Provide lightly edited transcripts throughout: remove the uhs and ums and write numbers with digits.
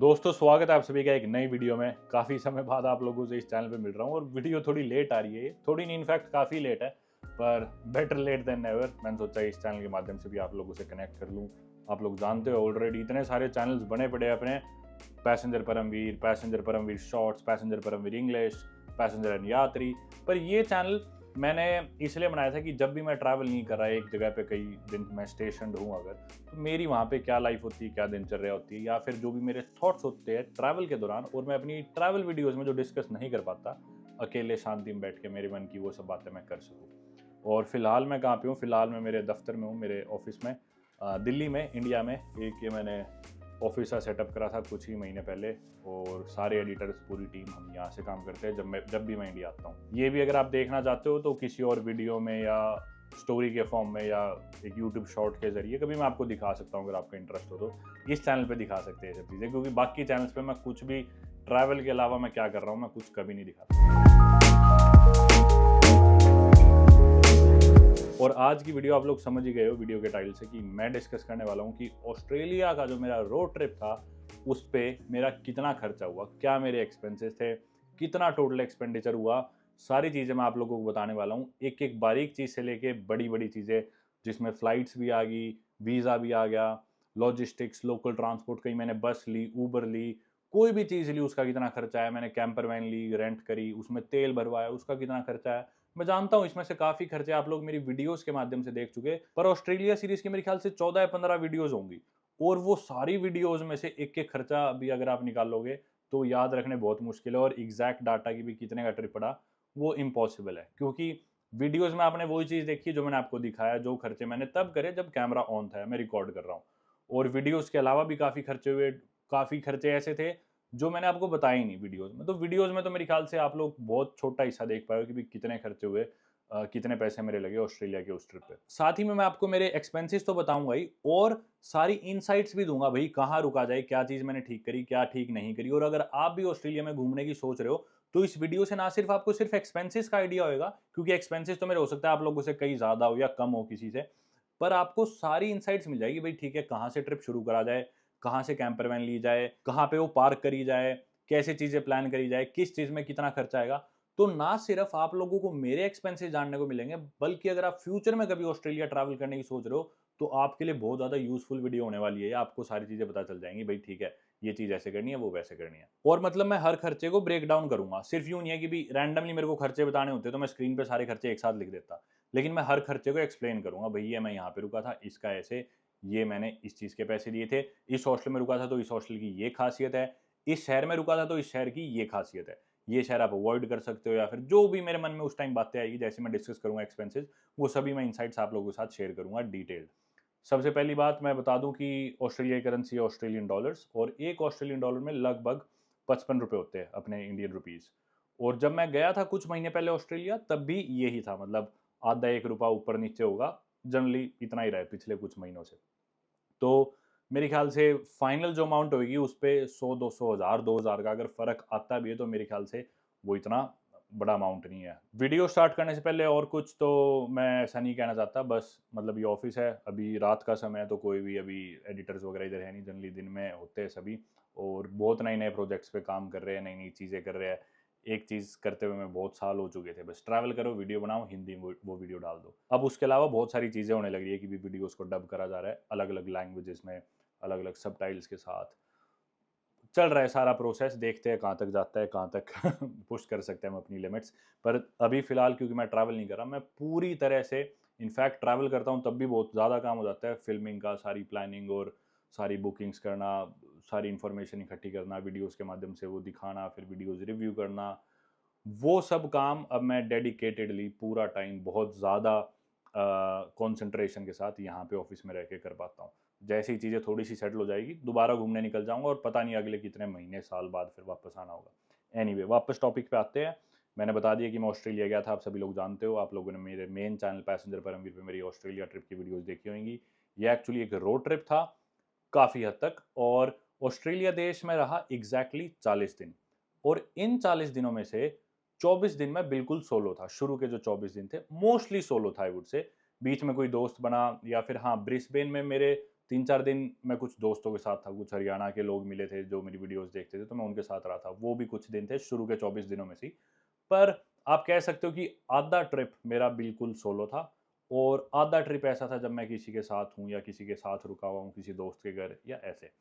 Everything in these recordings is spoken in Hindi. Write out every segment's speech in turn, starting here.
दोस्तों स्वागत है आप सभी का एक नई वीडियो में। काफ़ी समय बाद आप लोगों से इस चैनल पे मिल रहा हूँ और वीडियो थोड़ी लेट आ रही है। थोड़ी नहीं, इनफैक्ट काफ़ी लेट है, पर बेटर लेट देन नेवर। मैंने सोचा इस चैनल के माध्यम से भी आप लोगों से कनेक्ट कर लूँ। आप लोग जानते हो ऑलरेडी इतने सारे चैनल्स बने पड़े हैं अपने। Passenger Paramvir shorts, passenger Paramvir English, passenger and यात्री। पर ये चैनल मैंने इसलिए बनाया था कि जब भी मैं ट्रैवल नहीं कर रहा एक जगह पे कई दिन मैं स्टेशनड हूँ अगर, तो मेरी वहाँ पे क्या लाइफ होती है, क्या दिनचर्या होती है, या फिर जो भी मेरे थॉट्स होते हैं ट्रैवल के दौरान, और मैं अपनी ट्रैवल वीडियोस में जो डिस्कस नहीं कर पाता अकेले शांति में बैठ के मेरे मन की वो सब बातें मैं कर सकूँ। और फिलहाल मैं कहाँ पे हूँ? फिलहाल मैं मेरे दफ्तर में हूँ, मेरे ऑफिस में, दिल्ली में, इंडिया में। एक ये मैंने ऑफिस सा सेटअप करा था कुछ ही महीने पहले, और सारे एडिटर्स पूरी टीम हम यहाँ से काम करते हैं जब भी मैं इंडिया आता हूँ। ये भी अगर आप देखना चाहते हो तो किसी और वीडियो में या स्टोरी के फॉर्म में या एक यूट्यूब शॉर्ट के जरिए कभी मैं आपको दिखा सकता हूँ। अगर आपका इंटरेस्ट हो तो इस चैनल पे दिखा सकते हैं ये सब चीज़ें, क्योंकि बाकी चैनल्स पे मैं कुछ भी ट्रैवल के अलावा मैं क्या कर रहा हूँ मैं कुछ कभी नहीं दिखाता। और आज की वीडियो आप लोग समझ ही गए हो वीडियो के टाइटल से कि मैं डिस्कस करने वाला हूँ कि ऑस्ट्रेलिया का जो मेरा रोड ट्रिप था उस पे मेरा कितना खर्चा हुआ, क्या मेरे एक्सपेंसेस थे, कितना टोटल एक्सपेंडिचर हुआ। सारी चीज़ें मैं आप लोगों को बताने वाला हूँ, एक एक बारीक चीज़ से लेके बड़ी बड़ी चीज़ें, जिसमें फ़्लाइट्स भी आ गई, वीज़ा भी आ गया, लॉजिस्टिक्स, लोकल ट्रांसपोर्ट, कहीं मैंने बस ली, ऊबर ली, कोई भी चीज़ ली उसका कितना खर्चा आया, मैंने कैंपर वैन ली, रेंट करी, उसमें तेल भरवाया, उसका कितना खर्चा आया। मैं जानता हूँ इसमें से काफ़ी खर्चे आप लोग मेरी वीडियोस के माध्यम से देख चुके, पर ऑस्ट्रेलिया सीरीज़ की मेरे ख्याल से 14 या 15 वीडियोस होंगी, और वो सारी वीडियोस में से एक-एक खर्चा भी अगर आप निकालोगे, तो याद रखने बहुत मुश्किल है, और एग्ज़ैक्ट डाटा की भी कितने का ट्रिप पड़ा, वो इम्पॉसिबल है। क्योंकि वीडियोस में आपने वही चीज़ देखी जो मैंने आपको दिखाया, जो खर्चे मैंने तब करे जब कैमरा ऑन था, मैं रिकॉर्ड कर रहा हूँ। और वीडियोस के अलावा भी काफ़ी खर्चे हुए, काफ़ी खर्चे ऐसे थे जो मैंने आपको बताए ही नहीं वीडियोस में। तो वीडियोस में तो मेरे ख्याल से आप लोग बहुत छोटा हिस्सा देख पाए हो कि भी कितने खर्चे हुए, कितने पैसे मेरे लगे ऑस्ट्रेलिया के उस ट्रिप पे। साथ ही में मैं आपको मेरे एक्सपेंसेस तो बताऊंगा ही, और सारी इनसाइट्स भी दूंगा भाई, कहाँ रुका जाए, क्या चीज़ मैंने ठीक करी, क्या ठीक नहीं करी। और अगर आप भी ऑस्ट्रेलिया में घूमने की सोच रहे हो तो इस वीडियो से ना सिर्फ आपको सिर्फ एक्सपेंसेस का आइडिया होगा, क्योंकि एक्सपेंसेस तो मेरे हो सकता है आप लोगों से कहीं ज़्यादा हो या कम हो किसी से, पर आपको सारी इनसाइट्स मिल जाएगी भाई। ठीक है, कहाँ से ट्रिप शुरू करा जाए, कहाँ से कैंपर वैन ली जाए, कहाँ पे वो पार्क करी जाए, कैसे चीज़ें प्लान करी जाए, किस चीज़ में कितना खर्चा आएगा। तो ना सिर्फ आप लोगों को मेरे एक्सपेंसेस जानने को मिलेंगे, बल्कि अगर आप फ्यूचर में कभी ऑस्ट्रेलिया ट्रैवल करने की सोच रहे हो तो आपके लिए बहुत ज़्यादा यूज़फुल वीडियो होने वाली है। आपको सारी चीज़ें पता चल जाएँगी भाई, ठीक है, ये चीज़ ऐसे करनी है, वो वैसे करनी है। और मतलब मैं हर खर्चे को ब्रेक डाउन करूँगा। सिर्फ यूँ नहीं है कि भी रैंडमली मेरे को खर्चे बताने होते तो मैं स्क्रीन पे सारे खर्चे एक साथ लिख देता। लेकिन मैं हर खर्चे को एक्सप्लेन करूँगा, भई ये मैं यहाँ पे रुका था, इसका ऐसे, ये मैंने इस चीज़ के पैसे दिए थे, इस हॉस्टल में रुका था तो इस हॉस्टल की ये ख़ासियत है, इस शहर में रुका था तो इस शहर की ये ख़ासियत है। ये शहर आप अवॉइड कर सकते हो, या फिर जो भी मेरे मन में उस टाइम बातें आएगी, जैसे मैं डिस्कस करूँगा एक्सपेंसेस, वो सभी मैं इनसाइट्स आप लोगों के साथ शेयर करूँगा डिटेल्ड। सबसे पहली बात मैं बता दूँ कि ऑस्ट्रेलिया की करेंसी है ऑस्ट्रेलियन डॉलर्स, और एक ऑस्ट्रेलियन डॉलर में लगभग 55 रुपए होते हैं अपने इंडियन रुपीज़। और जब मैं गया था कुछ महीने पहले ऑस्ट्रेलिया, तब भी यही था, मतलब आधा 1 रुपया ऊपर-नीचे होगा, जनरली इतना ही रहा है पिछले कुछ महीनों से। तो मेरे ख्याल से फाइनल जो अमाउंट होएगी उस पे 100-200 हज़ार 2000 का अगर फ़र्क आता भी है तो मेरे ख्याल से वो इतना बड़ा अमाउंट नहीं है। वीडियो स्टार्ट करने से पहले और कुछ तो मैं ऐसा नहीं कहना चाहता, बस मतलब ये ऑफ़िस है, अभी रात का समय है तो कोई भी अभी एडिटर्स वगैरह इधर है नहीं, जनरली दिन में होते हैं सभी, और बहुत नए-नए प्रोजेक्ट्स पे काम कर रहे हैं, नई-नई चीज़ें कर रहे हैं। एक चीज़ करते हुए मैं बहुत साल हो चुके थे, बस ट्रैवल करो, वीडियो बनाओ, हिंदी में वो वीडियो डाल दो। अब उसके अलावा बहुत सारी चीज़ें होने लगी है कि भी वीडियोज़ को डब करा जा रहा है, अलग-अलग लैंग्वेजेज़ में, अलग-अलग सबटाइटल्स के साथ। चल रहा है सारा प्रोसेस, देखते हैं कहाँ तक जाता है, कहाँ तक पुश कर सकते हैं हम अपनी लिमिट्स। पर अभी फ़िलहाल क्योंकि मैं ट्रैवल नहीं कर रहा, मैं पूरी तरह से, इनफैक्ट ट्रैवल करता हूँ तब भी बहुत ज़्यादा काम हो जाता है, फ़िल्मिंग का, सारी प्लानिंग और सारी बुकिंग्स करना, सारी इन्फॉर्मेशन इकट्ठी करना, वीडियोज़ के माध्यम से वो दिखाना, फिर वीडियोज़ रिव्यू करना। वो सब काम अब मैं डेडिकेटेडली पूरा टाइम बहुत ज़्यादा कंसंट्रेशन के साथ यहाँ पे ऑफ़िस में रह के कर पाता हूँ। जैसे ही चीज़ें थोड़ी-सी सेटल हो जाएगी, दोबारा घूमने निकल जाऊँगा, और पता नहीं अगले कितने महीने, साल बाद फिर वापस आना होगा। एनीवे, वापस टॉपिक पे आते हैं। मैंने बता दिया कि मैं ऑस्ट्रेलिया गया था, आप सभी लोग जानते हो। आप लोगों ने मेरे मेन चैनल पैसेंजर परमवीर पे मेरी ऑस्ट्रेलिया ट्रिप की वीडियोज़ देखी होंगी। ये एक्चुअली एक रोड ट्रिप था, काफ़ी हद तक, और ऑस्ट्रेलिया देश में रहा एग्ज़ैक्टली 40 दिन, और इन 40 दिनों में से 24 दिन मैं बिल्कुल सोलो था। शुरू के जो 24 दिन थे, मोस्टली सोलो था आई वुड से। बीच में कोई दोस्त बना, या फिर हाँ, ब्रिस्बेन में मेरे 3-4 दिन मैं कुछ दोस्तों के साथ था, कुछ हरियाणा के लोग मिले थे जो मेरी वीडियोज़ देखते थे, तो मैं उनके साथ रहा था। वो भी कुछ दिन थे शुरू के 24 दिनों में से ही। पर आप कह सकते हो कि आधा ट्रिप मेरा बिल्कुल सोलो था और आधा ट्रिप ऐसा था जब मैं किसी के साथ हूँ या किसी के साथ रुका हुआ हूँ, किसी दोस्त के घर या ऐसे।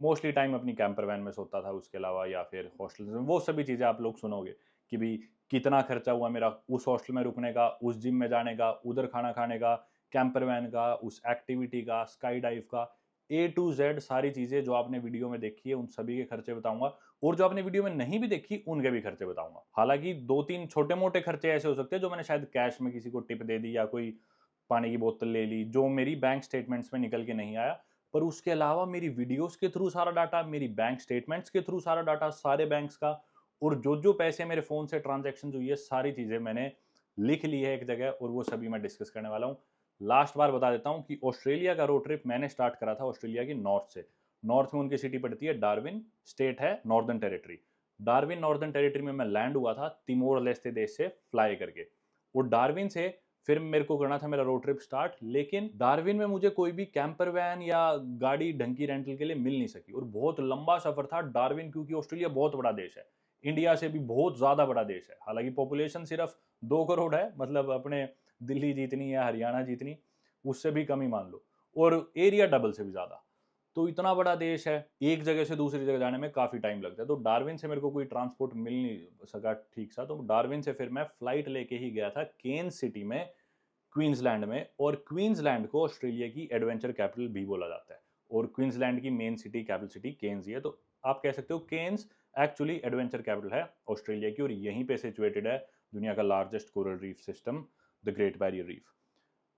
मोस्टली टाइम अपनी कैंपर वैन में सोता था, उसके अलावा या फिर हॉस्टल में। वो सभी चीज़ें आप लोग सुनोगे कि भई कितना खर्चा हुआ मेरा उस हॉस्टल में रुकने का, उस जिम में जाने का, उधर खाना खाने का, कैंपर वैन का, उस एक्टिविटी का, स्काई डाइव का, ए टू ज़ेड सारी चीज़ें जो आपने वीडियो में देखी है, उन सभी के खर्चे बताऊँगा और जो आपने वीडियो में नहीं भी देखी, उनके भी खर्चे बताऊँगा। हालाँकि 2-3 छोटे-मोटे खर्चे ऐसे हो सकते हैं, जो मैंने शायद कैश में किसी को टिप दे दी या कोई पानी की बोतल ले ली, जो मेरी बैंक स्टेटमेंट्स में निकल के नहीं आया। पर उसके अलावा मेरी वीडियोज़ के थ्रू सारा डाटा, मेरी बैंक स्टेटमेंट्स के थ्रू सारा डाटा, सारे बैंक्स का और जो-जो पैसे मेरे फ़ोन से ट्रांज़ैक्शंस हुई है, सारी चीज़ें मैंने लिख ली है एक जगह और वो सभी मैं डिस्कस करने वाला हूँ। लास्ट बार बता देता हूँ कि ऑस्ट्रेलिया का रोड ट्रिप मैंने स्टार्ट करा था ऑस्ट्रेलिया की नॉर्थ से। नॉर्थ में उनकी सिटी पड़ती है डार्विन, स्टेट है northern territory. Darwin northern territory में मैं लैंड हुआ था तिमोर लेस्ते देश से फ्लाई करके और डार्विन से फिर मेरे को करना था मेरा रोड ट्रिप स्टार्ट, लेकिन डार्विन में मुझे कोई भी कैंपर वैन या गाड़ी ढंग की रेंटल के लिए मिल नहीं सकी और बहुत लंबा सफर था डार्विन, क्योंकि ऑस्ट्रेलिया बहुत बड़ा देश है, इंडिया से भी बहुत ज्यादा बड़ा देश है। हालांकि पॉपुलेशन सिर्फ 2 करोड़ है, मतलब अपने दिल्ली जितनी या हरियाणा जितनी, उससे भी कम ही मान लो, और एरिया डबल से भी ज्यादा। तो इतना बड़ा देश है, एक जगह से दूसरी जगह जाने में काफी टाइम लगता है। तो डार्विन से मेरे को कोई ट्रांसपोर्ट मिल नहीं सका ठीक सा, तो डार्विन से फिर मैं फ्लाइट लेके ही गया था केन्स सिटी में, क्वींसलैंड में। और क्वींसलैंड को ऑस्ट्रेलिया की एडवेंचर कैपिटल भी बोला जाता है और क्वींसलैंड की main city, capital city Cairns ही है। तो आप कह सकते हो केन्स एक्चुअली एडवेंचर कैपिटल है ऑस्ट्रेलिया की और यहीं पे सिचुएटेड है दुनिया का largest coral reef system, the great barrier reef.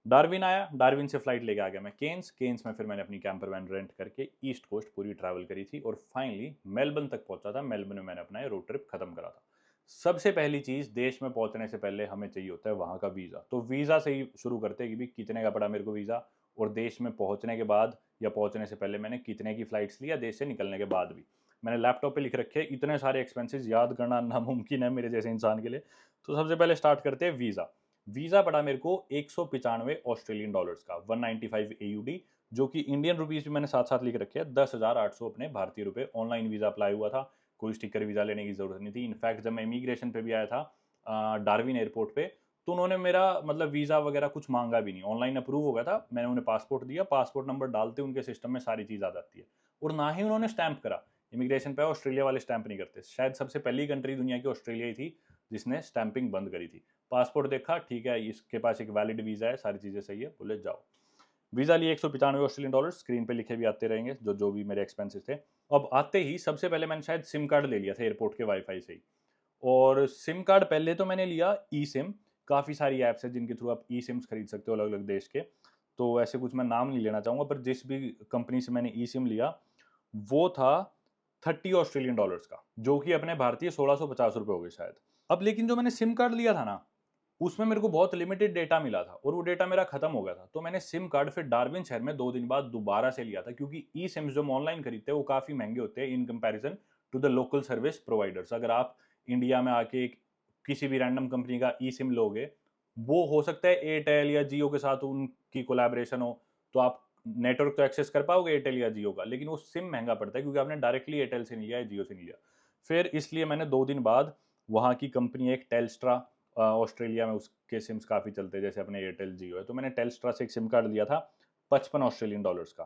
Darwin आया, डार्विन से फ्लाइट लेके आ गया मैं केन्स। केन्स में फिर मैंने अपनी कैंपर वैन रेंट करके ईस्ट कोस्ट पूरी ट्रैवल करी थी और फाइनली मेलबर्न तक पहुंचा था। मेलबर्न में मैंने अपना ये रोड ट्रिप खत्म करा था। सबसे पहली चीज, देश में पहुंचने से पहले हमें चाहिए होता है वहां का वीजा। तो वीजा से ही शुरू करते हैं कि भी कितने का पड़ा मेरे को वीजा, और देश में पहुंचने के बाद या पहुंचने से पहले मैंने कितने की फ्लाइट्स ली या देश से निकलने के बाद भी। मैंने लैपटॉप पे लिख रखे हैं, इतने सारे एक्सपेंसेस याद करना नामुमकिन है मेरे जैसे इंसान के लिए। तो सबसे पहले स्टार्ट करते हैं वीजा। वीजा पड़ा मेरे को 195 ऑस्ट्रेलियन डॉलर्स का, 195 AUD, जो कि इंडियन रुपीस भी मैंने साथ साथ लिख रखे हैं, 10,800 अपने भारतीय रुपए। ऑनलाइन वीजा अप्लाई हुआ था, कोई स्टिकर वीजा लेने की जरूरत नहीं थी। इनफैक्ट जब मैं इमिग्रेशन पे भी आया था डार्विन एयरपोर्ट पे, तो उन्होंने मेरा मतलब वीजा वगैरह कुछ मांगा भी नहीं, ऑनलाइन अप्रूव हो गया था। मैंने उन्हें पासपोर्ट दिया, पासपोर्ट नंबर डालते उनके सिस्टम में सारी चीज आ जाती है, और ना ही उन्होंने स्टैंप करा। इमिग्रेशन पे ऑस्ट्रेलिया वाले स्टैंप नहीं करते, शायद सबसे पहली कंट्री दुनिया की ऑस्ट्रेलिया ही थी जिसने स्टैंपिंग बंद करी थी। पासपोर्ट देखा, ठीक है इसके पास एक वैलिड वीजा है, सारी चीजें सही है, बोले जाओ। वीजा लिए 195 ऑस्ट्रेलियन डॉलर, स्क्रीन पे लिखे भी आते रहेंगे जो जो भी मेरे एक्सपेंसेस थे। अब आते ही सबसे पहले मैंने शायद सिम कार्ड ले लिया था एयरपोर्ट के वाईफाई से ही। और सिम कार्ड पहले तो मैंने लिया ई सिम। काफ़ी सारी ऐप्स है जिनके थ्रू आप ई सिम्स खरीद सकते हो अलग अलग देश के। तो ऐसे कुछ मैं नाम नहीं लेना चाहूँगा, पर जिस भी कंपनी से मैंने ई सिम लिया वो था 30 ऑस्ट्रेलियन डॉलर्स का, जो कि अपने भारतीय 1650 रुपये हो गए शायद। अब लेकिन जो मैंने सिम कार्ड लिया था ना, उसमें मेरे को बहुत लिमिटेड डेटा मिला था और वो डेटा मेरा खत्म हो गया था। तो मैंने सिम कार्ड फिर डार्विन शहर में 2 दिन बाद दोबारा से लिया था, क्योंकि ई सिम्स जो हम ऑनलाइन खरीदते हैं वो काफ़ी महंगे होते हैं in comparison to the local service providers. अगर आप इंडिया में आके किसी भी रैंडम कंपनी का ई सिम लोगे, वो हो सकता है एयरटेल या जियो के साथ उनकी कोलैबोरेशन हो, तो आप नेटवर्क तो एक्सेस कर पाओगे एयरटेल या जियो का, लेकिन वो सिम महंगा पड़ता है क्योंकि आपने डायरेक्टली एयरटेल से नहीं लिया है, जियो से नहीं लिया। फिर इसलिए मैंने 2 दिन बाद वहाँ की कंपनी एक टेलस्ट्रा, ऑस्ट्रेलिया में उसके सिम्स काफ़ी चलते हैं जैसे अपने एयरटेल जियो है, तो मैंने टेलस्ट्रा से एक सिम कार्ड लिया था 55 ऑस्ट्रेलियन डॉलर्स का।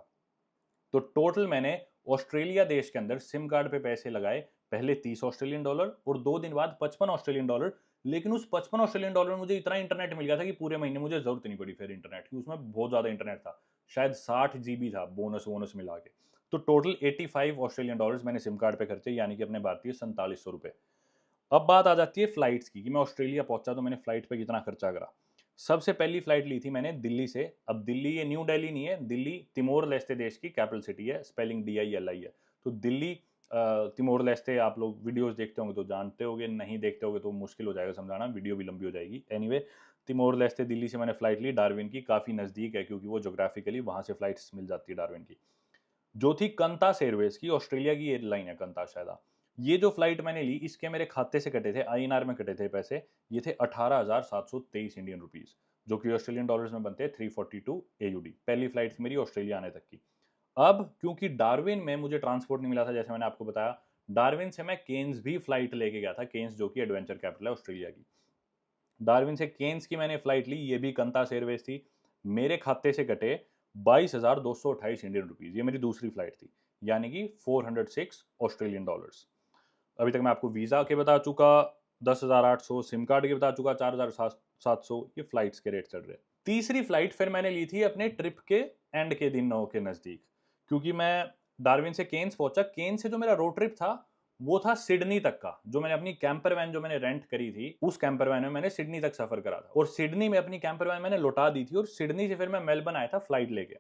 तो टोटल मैंने ऑस्ट्रेलिया देश के अंदर सिम कार्ड पे पैसे लगाए, पहले 30 ऑस्ट्रेलियन डॉलर और 2 दिन बाद 55 ऑस्ट्रेलियन डॉलर। लेकिन उस 55 ऑस्ट्रेलियन डॉलर में मुझे इतना इंटरनेट मिल गया था कि पूरे महीने मुझे जरूरत नहीं पड़ी फिर इंटरनेट की, उसमें बहुत ज़्यादा इंटरनेट था, शायद 60 GB था बोनस वोनस मिला के। तो टोटल 85 ऑस्ट्रेलियन डॉलर्स मैंने सिम कार्ड पे खर्चे, यानी कि अपने भारतीय 4700 रुपये। अब बात आ जाती है फ्लाइट्स की कि मैं ऑस्ट्रेलिया पहुंचा तो मैंने फ्लाइट पे कितना खर्चा करा। सबसे पहली फ्लाइट ली थी मैंने दिल्ली से। अब दिल्ली ये न्यू दिल्ली नहीं है, दिल्ली तिमोर लेस्ते देश की कैपिटल सिटी है, स्पेलिंग DILI है। तो दिल्ली तिमोर लेस्ते आप लोग वीडियोस देखते होंगे तो जानते होंगे, नहीं देखते होंगे तो मुश्किल हो जाएगा समझाना, वीडियो भी लंबी हो जाएगी। एनीवे, तिमोर लेस्ते दिल्ली से मैंने फ्लाइट ली डार्विन की, काफ़ी नज़दीक है क्योंकि वो जोग्राफिकली वहाँ से फ्लाइट्स मिल जाती है डार्विन की, जो थी कंतास एयरवेज की, ऑस्ट्रेलिया की एयरलाइन है कंतास शायद। ये जो फ्लाइट मैंने ली इसके मेरे खाते से कटे थे, INR में कटे थे पैसे, ये थे 18,723 इंडियन रुपीस, जो कि ऑस्ट्रेलियन डॉलर्स में बनते हैं 342 AUD। पहली फ्लाइट थी मेरी ऑस्ट्रेलिया आने तक की। अब क्योंकि डार्विन में मुझे ट्रांसपोर्ट नहीं मिला था, जैसे मैंने आपको बताया, डार्विन से मैं केन्स भी फ्लाइट लेके गया था, केन्स जो कि एडवेंचर कैपिटल है ऑस्ट्रेलिया की। डार्विन से केन्स की मैंने फ्लाइट ली, ये भी कंतास एयरवेज थी। मेरे खाते से कटे 22,228 इंडियन रुपीज, ये मेरी दूसरी फ्लाइट थी, यानी कि 406 ऑस्ट्रेलियन डॉलर्स। अभी तक मैं आपको वीजा के बता चुका 10,800, सिम कार्ड के बता चुका 4,700, ये फ्लाइट्स के रेट चल रहे हैं। तीसरी फ्लाइट फिर मैंने ली थी अपने ट्रिप के एंड के दिनों के नज़दीक, क्योंकि मैं डार्विन से केन्स पहुंचा। केन्स से जो मेरा रोड ट्रिप था वो था सिडनी तक का। जो मैंने अपनी कैंपर वैन जो मैंने रेंट करी थी, उस कैंपर वैन में मैंने सिडनी तक सफर करा था, और सिडनी में अपनी कैंपर वैन मैंने लौटा दी थी, और सिडनी से फिर मैं मेलबर्न आया था फ्लाइट लेके।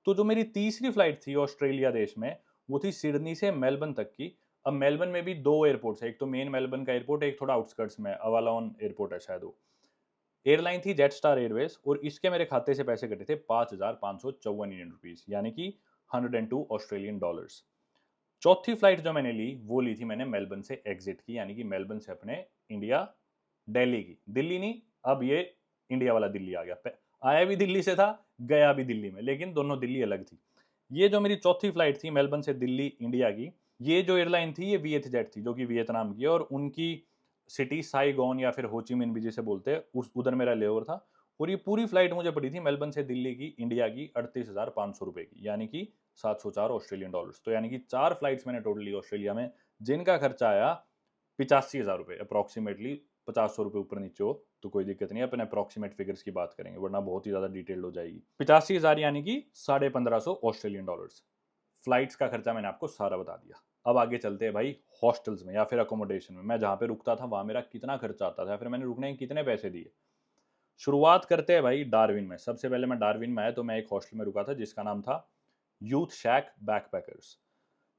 तो जो मेरी तीसरी फ्लाइट थी ऑस्ट्रेलिया देश में, वो थी सिडनी से मेलबर्न तक की। अब मेलबर्न में भी दो एयरपोर्ट्स है, एक तो मेन मेलबर्न का एयरपोर्ट, एक थोड़ा आउटस्कर्ट्स में अवालोन एयरपोर्ट है शायद वो। एयरलाइन थी जेट स्टार एयरवेज, और इसके मेरे खाते से पैसे कटे थे 5,554 इंडियन रुपीज, यानी कि 102 ऑस्ट्रेलियन डॉलर्स। चौथी फ्लाइट जो मैंने ली वो ली थी मैंने मेलबर्न से एग्जिट की, यानी कि मेलबर्न से अपने इंडिया दिल्ली की। दिल्ली नहीं, अब ये इंडिया वाला दिल्ली आ गया। आया भी दिल्ली से था, गया भी दिल्ली में, लेकिन दोनों दिल्ली अलग थी। ये जो मेरी चौथी फ्लाइट थी मेलबर्न से दिल्ली इंडिया की, ये जो एयरलाइन थी ये वीएथ जेट थी, जो कि वियतनाम की है, और उनकी सिटी साइगोन या फिर होचिमिन भी जिसे बोलते हैं, उस उधर मेरा लेओवर था। और ये पूरी फ्लाइट मुझे पड़ी थी मेलबर्न से दिल्ली की इंडिया की 38,500 रुपए की, यानी कि 704 ऑस्ट्रेलियन डॉलर्स। तो यानी कि 4 फ्लाइट्स मैंने टोटल ली ऑस्ट्रेलिया में, जिनका खर्चा आया 85,000 रुपए अप्रॉक्सीमेटली। 50-100 रुपए ऊपर नीचे हो तो कोई दिक्कत नहीं है, अपन अप्रॉक्सीमेट फिगर्स की बात करेंगे, वरना बहुत ही ज्यादा डिटेल्ड हो जाएगी। 85,000 यानी कि 1550 ऑस्ट्रेलियन डॉलर्स। फ्लाइट्स का खर्चा मैंने आपको सारा बता दिया। अब आगे चलते हैं भाई हॉस्टल्स में या फिर अकोमोडेशन में। मैं जहाँ पे रुकता था वहाँ मेरा कितना खर्चा आता था, फिर मैंने रुकने के कितने पैसे दिए। शुरुआत करते हैं भाई डार्विन में। सबसे पहले मैं डार्विन में आया तो मैं एक हॉस्टल में रुका था जिसका नाम था यूथ शैक बैकपैकर्स,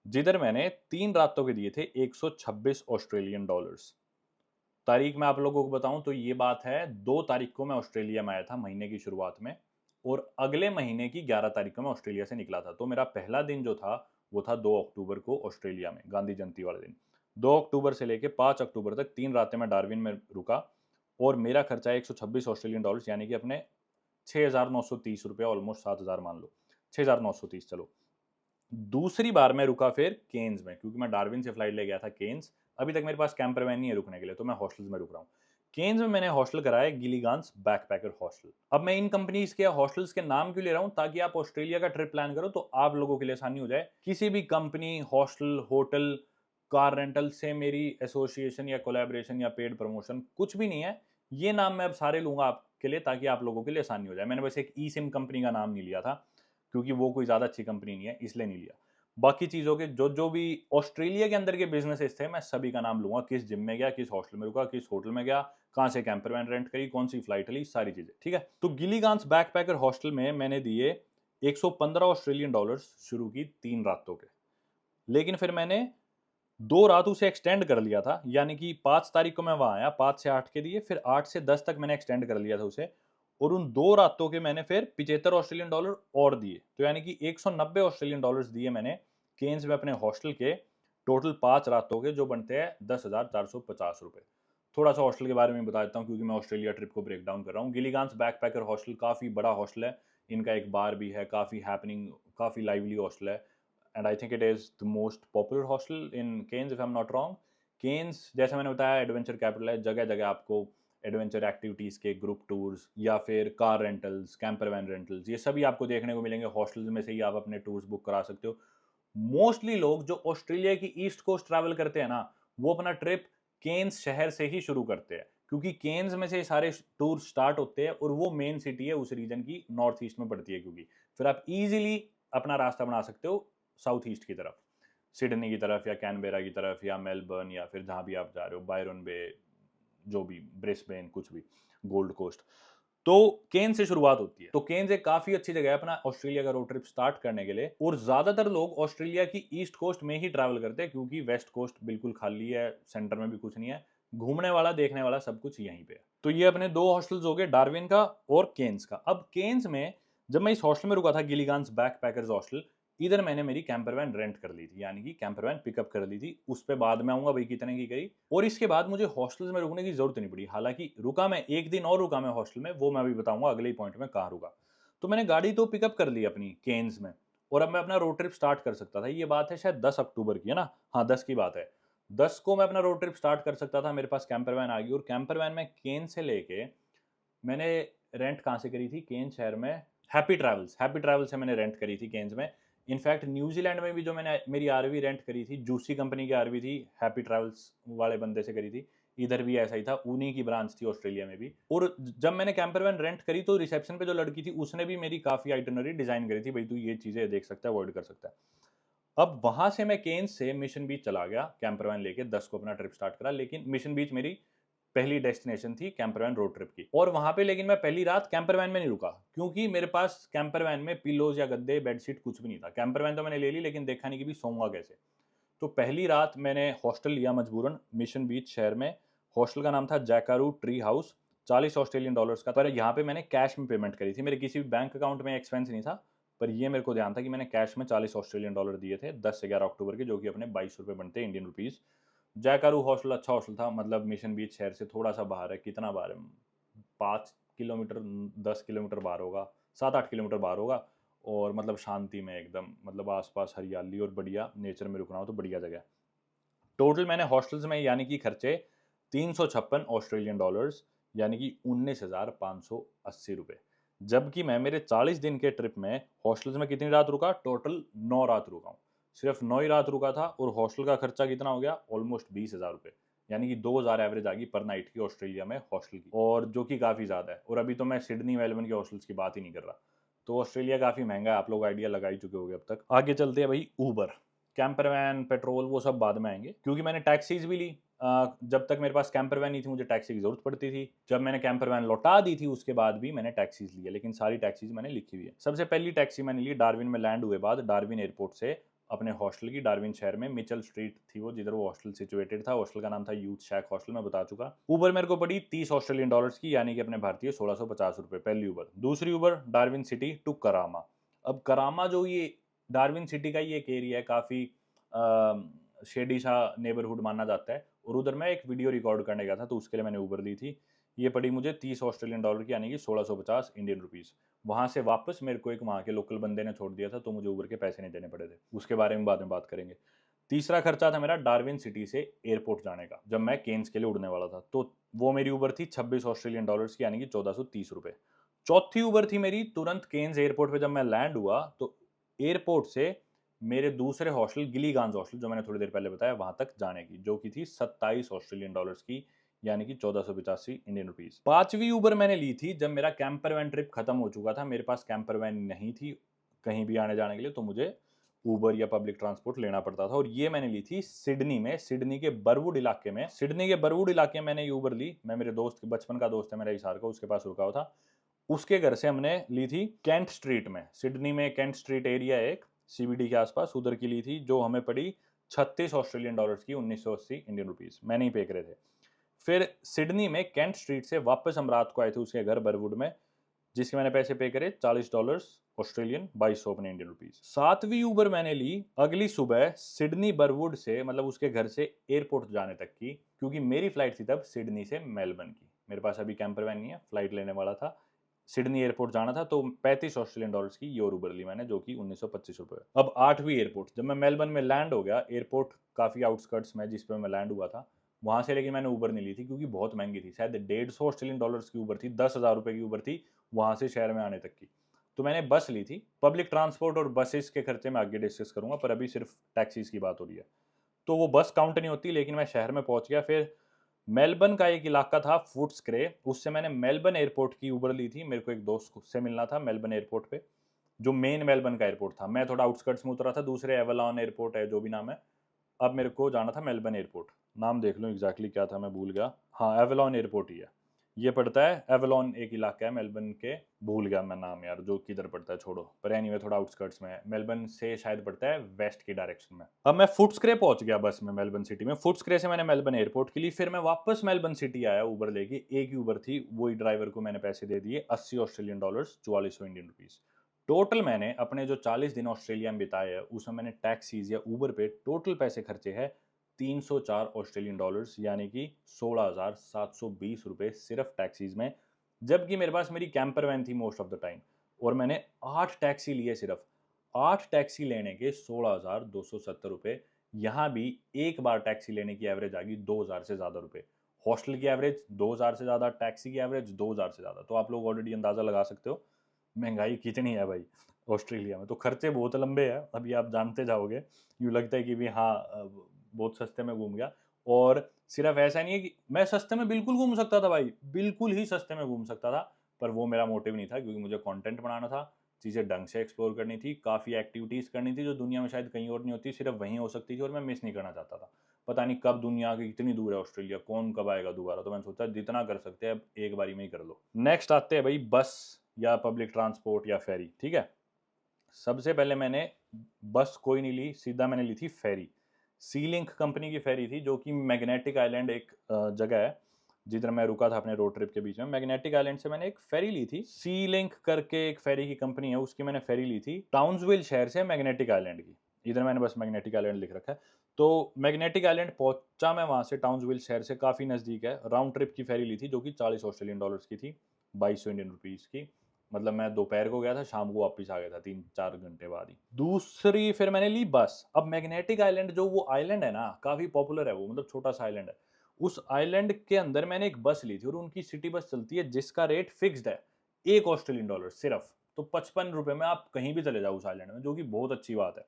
जिधर मैंने 3 रातों के दिए थे 126 ऑस्ट्रेलियन डॉलर्स। तारीख मैं आप लोगों को बताऊं तो ये बात है 2 तारीख को मैं ऑस्ट्रेलिया में आया था महीने की शुरुआत में, और अगले महीने की 11 तारीख को मैं ऑस्ट्रेलिया से निकला था। तो मेरा पहला दिन जो था वो था 2 अक्टूबर को ऑस्ट्रेलिया में, गांधी जयंती वाले दिन। 2 अक्टूबर से लेके 5 अक्टूबर तक 3 रातें मैं डार्विन में रुका, और मेरा खर्चा 126 ऑस्ट्रेलियन डॉलर्स, यानी कि अपने 6,930 रुपये, ऑलमोस्ट 7,000 मान लो, 6,930 चलो। दूसरी बार मैं रुका फिर केन्स में, क्योंकि मैं डार्विन से फ्लाइट ले गया था केन्स। अभी तक मेरे पास कैंपर वैन नहीं है रुकने के लिए, तो मैं हॉस्टल्स में रुक रहा हूँ। केन्स में मैंने हॉस्टल कराया गिलीगांस बैकपैकर हॉस्टल। अब मैं इन कंपनीज के हॉस्टल्स के नाम क्यों ले रहा हूँ, ताकि आप ऑस्ट्रेलिया का ट्रिप प्लान करो तो आप लोगों के लिए आसानी हो जाए। किसी भी company, hostel, hotel, car rental से मेरी एसोसिएशन या कोलैबोरेशन या पेड प्रमोशन कुछ भी नहीं है। ये नाम मैं अब सारे लूंगा आपके लिए, ताकि आप लोगों के लिए आसानी हो जाए। मैंने बस एक ई सिम कंपनी का नाम नहीं लिया था, क्योंकि वो कोई ज़्यादा अच्छी कंपनी नहीं है, इसलिए नहीं लिया। बाकी चीज़ों के जो जो भी ऑस्ट्रेलिया के अंदर के बिजनेसेस थे, मैं सभी का नाम लूंगा। किस जिम में गया, किस हॉस्टल में रुका, किस होटल में गया, कहाँ से कैंपर वैन रेंट करी, कौन सी फ्लाइट ली, सारी चीज़ें, ठीक है। तो गिलीगांस बैकपैकर हॉस्टल में मैंने दिए 115 ऑस्ट्रेलियन डॉलर्स शुरू की 3 रातों के। लेकिन फिर मैंने 2 रात उसे एक्सटेंड कर लिया था, यानी कि 5 तारीख को मैं वहां आया, 5 से 8 के दिए, फिर 8 से 10 तक मैंने एक्सटेंड कर लिया था उसे, और उन 2 रातों के मैंने फिर 75 ऑस्ट्रेलियन डॉलर और दिए। तो यानी कि 190 ऑस्ट्रेलियन डॉलर्स दिए मैंने केन्स में अपने हॉस्टल के, टोटल 5 रातों के, जो बनते हैं 10,450 रुपए। थोड़ा सा हॉस्टल के बारे में बता देता हूँ, क्योंकि मैं ऑस्ट्रेलिया ट्रिप को ब्रेक डाउन कर रहा हूँ। गिलीगांस बैकपैकर हॉस्टल काफ़ी बड़ा हॉस्टल है, इनका एक बार भी है, काफ़ी हैपनिंग, काफ़ी लाइवली हॉस्टल है, and I think it is the most popular hostel in Cairns, if I am not wrong. Cairns, जैसे मैंने बताया, एडवेंचर कैपिटल है। जगह जगह आपको एडवेंचर एक्टिविटीज़ के ग्रुप टूर्स या फिर car rentals, camper van rentals, ये सभी आपको देखने को मिलेंगे। हॉस्टल्स में से ही आप अपने टूर्स बुक करा सकते हो। मोस्टली लोग जो ऑस्ट्रेलिया की ईस्ट कोस्ट ट्रैवल करते हैं ना, वो अपना ट्रिप केन्स शहर से ही शुरू करते हैं, क्योंकि केन्स में से सारे टूर स्टार्ट होते हैं, और वो मेन सिटी है उस रीजन की, नॉर्थ ईस्ट में पड़ती है, क्योंकि फिर आप इजीली अपना रास्ता बना सकते हो साउथ ईस्ट की तरफ, सिडनी की तरफ या कैनबेरा की तरफ या मेलबर्न, या फिर जहाँ भी आप जा रहे हो, बायरन बे, जो भी, ब्रिस्बेन, कुछ भी, गोल्ड कोस्ट। तो केन्स से शुरुआत होती है। तो केन्स एक काफी अच्छी जगह है अपना ऑस्ट्रेलिया का रोड ट्रिप स्टार्ट करने के लिए, और ज्यादातर लोग ऑस्ट्रेलिया की ईस्ट कोस्ट में ही ट्रैवल करते हैं, क्योंकि वेस्ट कोस्ट बिल्कुल खाली है, सेंटर में भी कुछ नहीं है, घूमने वाला, देखने वाला सब कुछ यहीं पे है। तो ये अपने 2 हॉस्टल्स हो गए, डार्विन का और केन्स का। अब केन्स में जब मैं इस हॉस्टल में रुका था, गिलीगांस बैकपैकर्स हॉस्टल, इधर मैंने मेरी कैंपर वैन रेंट कर ली थी, यानी कि कैंपर वैन पिकअप कर ली थी। उस पे बाद में आऊंगा भाई कितने की करी। और इसके बाद मुझे हॉस्टल्स में रुकने की जरूरत नहीं पड़ी। हालांकि रुका मैं एक दिन और रुका मैं हॉस्टल में, वो मैं अभी बताऊंगा अगले ही पॉइंट में कहाँ रुका। तो मैंने गाड़ी तो पिकअप कर ली अपनी केन्स में, और अब मैं अपना रोड ट्रिप स्टार्ट कर सकता था। ये बात है शायद 10 अक्टूबर की, है ना? हाँ, 10 की बात है। 10 को मैं अपना रोड ट्रिप स्टार्ट कर सकता था, मेरे पास कैंपर वैन आ गई और कैंपर वैन मैं केन से लेके मैंने रेंट कहाँ से करी थी? केन शहर में हैप्पी ट्रैवल्स से मैंने रेंट करी थी केन्स में। इनफैक्ट न्यूज़ीलैंड में भी जो मैंने मेरी आरवी रेंट करी थी, जूसी कंपनी की आरवी थी, हैप्पी ट्रैवल्स वाले बंदे से करी थी। इधर भी ऐसा ही था, उन्हीं की ब्रांच थी ऑस्ट्रेलिया में भी। और जब मैंने कैंपर वैन रेंट करी तो रिसेप्शन पे जो लड़की थी उसने भी मेरी काफ़ी आइटिनरी डिज़ाइन करी थी, भई तू ये चीज़ें देख सकता है, अवॉइड कर सकता है। अब वहाँ से मैं केन्स से मिशन बीच चला गया, कैंपर वैन लेके 10 को अपना ट्रिप स्टार्ट करा, लेकिन मिशन बीच मेरी पहली डेस्टिनेशन थी कैंपर वैन रोड ट्रिप की। और वहाँ पे लेकिन मैं पहली रात कैंपर वैन में नहीं रुका, क्योंकि मेरे पास कैंपर वैन में पिलोज़ या गद्दे, बेडशीट कुछ भी नहीं था। कैंपर वैन तो मैंने ले ली, लेकिन देखा नहीं कि भी सोऊँगा कैसे। तो पहली रात मैंने हॉस्टल लिया मजबूरन मिशन बीच शहर में। हॉस्टल का नाम था जैकारू ट्री हाउस, $40 का। पर यहाँ पे मैंने कैश में पेमेंट करी थी, मेरे किसी भी बैंक अकाउंट में एक्सपेंस नहीं था। पर ये मेरे को ध्यान था कि मैंने कैश में $40 दिए थे 10 से 11 अक्टूबर के, जो कि अपने ₹22 बनते हैं इंडियन रुपीज़। जैकारू हॉस्टल अच्छा हॉस्टल था, मतलब मिशन बीच शहर से थोड़ा-सा बाहर है। कितना बाहर है? 5 किलोमीटर, 10 किलोमीटर बाहर होगा, 7-8 किलोमीटर बाहर होगा। और मतलब शांति में एकदम, मतलब आस-पास हरियाली और बढ़िया नेचर में रुकना हो तो बढ़िया जगह है। टोटल मैंने हॉस्टल्स में यानी कि खर्चे $356 यानी कि ₹19,580। जबकि मैं मेरे 40 दिन के ट्रिप में हॉस्टल्स में कितनी रात रुका? टोटल 9 रात रुका हूँ। सिर्फ 9 ही रात रुका था और हॉस्टल का खर्चा कितना हो गया? ऑलमोस्ट ₹20,000, यानी कि 2000 एवरेज आ गई पर नाइट की ऑस्ट्रेलिया में हॉस्टल की, और जो कि काफ़ी ज़्यादा है। और अभी तो मैं सिडनी, मेलबर्न के हॉस्टल्स की बात ही नहीं कर रहा। तो ऑस्ट्रेलिया काफ़ी महंगा है, आप लोग आइडिया लगा ही चुके होंगे अब तक। आगे चलते हैं भाई, ऊबर। कैंपर वैन, पेट्रोल वो सब बाद में आएँगे, क्योंकि मैंने टैक्सीज़ भी ली। जब तक मेरे पास कैंपर वैन नहीं थी, मुझे टैक्सी की ज़रूरत पड़ती थी। जब मैंने कैंपर वैन लौटा दी थी, उसके बाद भी मैंने टैक्सीज़ ली है, लेकिन सारी टैक्सीज़ मैंने लिखी हुई है। सबसे पहली टैक्सी मैंने ली डार्विन में लैंड हुए बाद, डार्विन एयरपोर्ट से अपने हॉस्टल की। डार्विन शहर में मिचेल स्ट्रीट थी वो, जिधर वो हॉस्टल सिचुएटेड था। हॉस्टल का नाम था यूथ शैक हॉस्टल, मैं बता चुका। ऊबर मेरे को पड़ी $30 की, यानी कि अपने भारतीय ₹1650, पहली ऊबर। दूसरी ऊबर डार्विन सिटी टू करामा। अब करामा जो ये डार्विन सिटी का ही एक एरिया है, काफ़ी शेडी सा नेबरहुड माना जाता है, और उधर मैं एक वीडियो रिकॉर्ड करने गया था, तो उसके लिए मैंने ऊबर ली थी। ये पड़ी मुझे $30 की, यानी कि 1650 इंडियन रुपीज़। वहाँ से वापस मेरे को एक वहाँ के लोकल बंदे ने छोड़ दिया था, तो मुझे ऊबर के पैसे नहीं देने पड़े थे। उसके बारे में बाद में बात करेंगे। तीसरा खर्चा था मेरा डार्विन सिटी से एयरपोर्ट जाने का, जब मैं केन्स के लिए उड़ने वाला था। तो वो मेरी ऊबर थी $26 की, यानी कि ₹1430। चौथी ऊबर थी मेरी तुरंत केन्स एयरपोर्ट पे, जब मैं लैंड हुआ तो एयरपोर्ट से मेरे दूसरे हॉस्टल गिलीगांज हॉस्टल, जो मैंने थोड़ी देर पहले बताया, वहां तक जाने की, जो कि थी $27 की, यानी कि 1485 इंडियन रुपीज। पांचवी ऊबर मैंने ली थी जब मेरा कैंपर वैन ट्रिप खत्म हो चुका था, मेरे पास कैंपर वैन नहीं थी कहीं भी आने जाने के लिए, तो मुझे ऊबर या पब्लिक ट्रांसपोर्ट लेना पड़ता था। और ये मैंने ली थी सिडनी में, सिडनी के बरवुड इलाके में। सिडनी के बरवुड इलाके में मैंने ये ऊबर ली। मैं मेरे दोस्त, बचपन का दोस्त है मेरा इसार का, उसके पास रुका हुआ था। उसके घर से हमने ली थी कैंट स्ट्रीट में। सिडनी में कैंट स्ट्रीट एरिया है एक, सीबीडी के आसपास, उधर की ली थी, जो हमें पड़ी $36 की, 1980 इंडियन रुपीज। मैंने ही पे करे थे। फिर सिडनी में कैंट स्ट्रीट से वापस हम रात को आए थे उसके घर बरवुड में, जिसके मैंने पैसे पे करे $40 ऑस्ट्रेलियन, 2200 अपने इंडियन रुपीज। सातवीं ऊबर मैंने ली अगली सुबह सिडनी बरवुड से, मतलब उसके घर से एयरपोर्ट जाने तक की, क्योंकि मेरी फ्लाइट थी तब सिडनी से मेलबर्न की। मेरे पास अभी कैंपर वैन नहीं है, फ्लाइट लेने वाला था, सिडनी एयरपोर्ट जाना था, तो $35 की ये और ऊबर ली मैंने, जो कि ₹1925। अब आठवीं एयरपोर्ट, जब मैं मेलबर्न में लैंड हो गया, एयरपोर्ट काफ़ी आउटस्कर्ट्स में जिस पे मैं लैंड हुआ था, वहाँ से लेकिन मैंने ऊबर नहीं ली थी, क्योंकि बहुत महंगी थी। शायद $150 की ऊबर थी, ₹10,000 की ऊबर थी वहाँ से शहर में आने तक की। तो मैंने बस ली थी। पब्लिक ट्रांसपोर्ट और बसेस के खर्चे मैं आगे डिस्कस करूंगा, पर अभी सिर्फ टैक्सीज की बात हो रही है। तो वो बस काउंट नहीं होती, लेकिन मैं शहर में पहुंच गया। फिर मेलबर्न का एक इलाका था फुट्सक्रे, उससे मैंने मेलबर्न एयरपोर्ट की ऊबर ली थी। मेरे को एक दोस्त से मिलना था मेलबर्न एयरपोर्ट पे, जो मेन मेलबर्न का एयरपोर्ट था। मैं थोड़ा आउटस्कर्ट्स में उतरा था, दूसरे एवलॉन एयरपोर्ट है, जो भी नाम है। अब मेरे को जाना था मेलबर्न एयरपोर्ट। नाम देख लो एग्जैक्टली क्या था, मैं भूल गया। हाँ, एवलॉन एयरपोर्ट ही है। ये पड़ता है एवलॉन, एक इलाका है मेलबर्न के, भूल गया मैं नाम यार, जो किधर पड़ता है छोड़ो, पर एनीवे थोड़ा आउटस्कर्ट्स में है। मेलबर्न से शायद पड़ता है वेस्ट की डायरेक्शन में। अब मैं फुट्सक्रे पहुंच गया बस में मेलबर्न सिटी में। फुट्सक्रे से मैंने मेलबर्न एयरपोर्ट के लिए, फिर मैं वापस मेलबर्न सिटी आया ऊबर लेके। एक ही ऊबर थी, वही ड्राइवर को मैंने पैसे दे दिए, $80 4400 इंडियन रुपीज। टोटल मैंने अपने जो 40 दिन ऑस्ट्रेलिया में बिताए हैं, उसमें मैंने टैक्सीज या ऊबर पे टोटल पैसे खर्चे हैं $304, यानी कि ₹16,720 सिर्फ टैक्सीज में। जबकि मेरे पास मेरी कैंपर वैन थी मोस्ट ऑफ द टाइम, और मैंने 8 टैक्सी लिए सिर्फ। 8 टैक्सी लेने के 16,270 रुपये। यहाँ भी एक बार टैक्सी लेने की एवरेज आ गई 2,000 से ज़्यादा रुपये। हॉस्टल की एवरेज 2,000 से ज़्यादा, टैक्सी की एवरेज 2,000 से ज़्यादा। तो आप लोग ऑलरेडी अंदाज़ा लगा सकते हो महंगाई कितनी है भाई ऑस्ट्रेलिया में। तो खर्चे बहुत लंबे हैं, अभी आप जानते जाओगे। यूँ लगता है कि भी हाँ बहुत सस्ते में घूम गया। और सिर्फ ऐसा नहीं है कि मैं सस्ते में बिल्कुल घूम सकता था भाई, बिल्कुल ही सस्ते में घूम सकता था, पर वो मेरा मोटिव नहीं था, क्योंकि मुझे कंटेंट बनाना था, चीज़ें ढंग से एक्सप्लोर करनी थी, काफ़ी एक्टिविटीज़ करनी थी जो दुनिया में शायद कहीं और नहीं होती, सिर्फ वहीं हो सकती थी, और मैं मिस नहीं करना चाहता था। पता नहीं कब दुनिया की कितनी दूर है ऑस्ट्रेलिया, कौन कब आएगा दोबारा, तो मैंने सोचा जितना कर सकते हैं अब एक बारी में ही कर लो। नेक्स्ट आते हैं भाई बस या पब्लिक ट्रांसपोर्ट या फेरी। ठीक है, सबसे पहले मैंने बस कोई नहीं ली, सीधा मैंने ली थी फेरी। सी लिंक कंपनी की फेरी थी, जो कि मैग्नेटिक आइलैंड एक जगह है जिधर मैं रुका था अपने रोड ट्रिप के बीच में। मैग्नेटिक आइलैंड से मैंने एक फेरी ली थी, सी लिंक करके एक फेरी की कंपनी है, उसकी मैंने फेरी ली थी टाउन्सविल शहर से मैग्नेटिक आइलैंड की। इधर मैंने बस मैग्नेटिक आइलैंड लिख रखा है। तो मैग्नेटिक आइलैंड पहुंचा मैं वहां से, टाउन्सविल शहर से काफ़ी नज़दीक है। राउंड ट्रिप की फेरी ली थी जो कि 40 ऑस्ट्रेलियन डॉलर्स की थी, 2200 इंडियन रुपीज़ की। मतलब मैं दोपहर को गया था, शाम को वापस आ गया था 3-4 घंटे बाद ही। दूसरी फिर मैंने ली बस। अब मैग्नेटिक आइलैंड जो वो आइलैंड है ना, काफ़ी पॉपुलर है वो, मतलब छोटा सा आइलैंड है। उस आइलैंड के अंदर मैंने एक बस ली थी, और उनकी सिटी बस चलती है जिसका रेट फिक्स्ड है 1 ऑस्ट्रेलियन डॉलर सिर्फ। तो 55 रुपये में आप कहीं भी चले जाओ उस आइलैंड में, जो कि बहुत अच्छी बात है।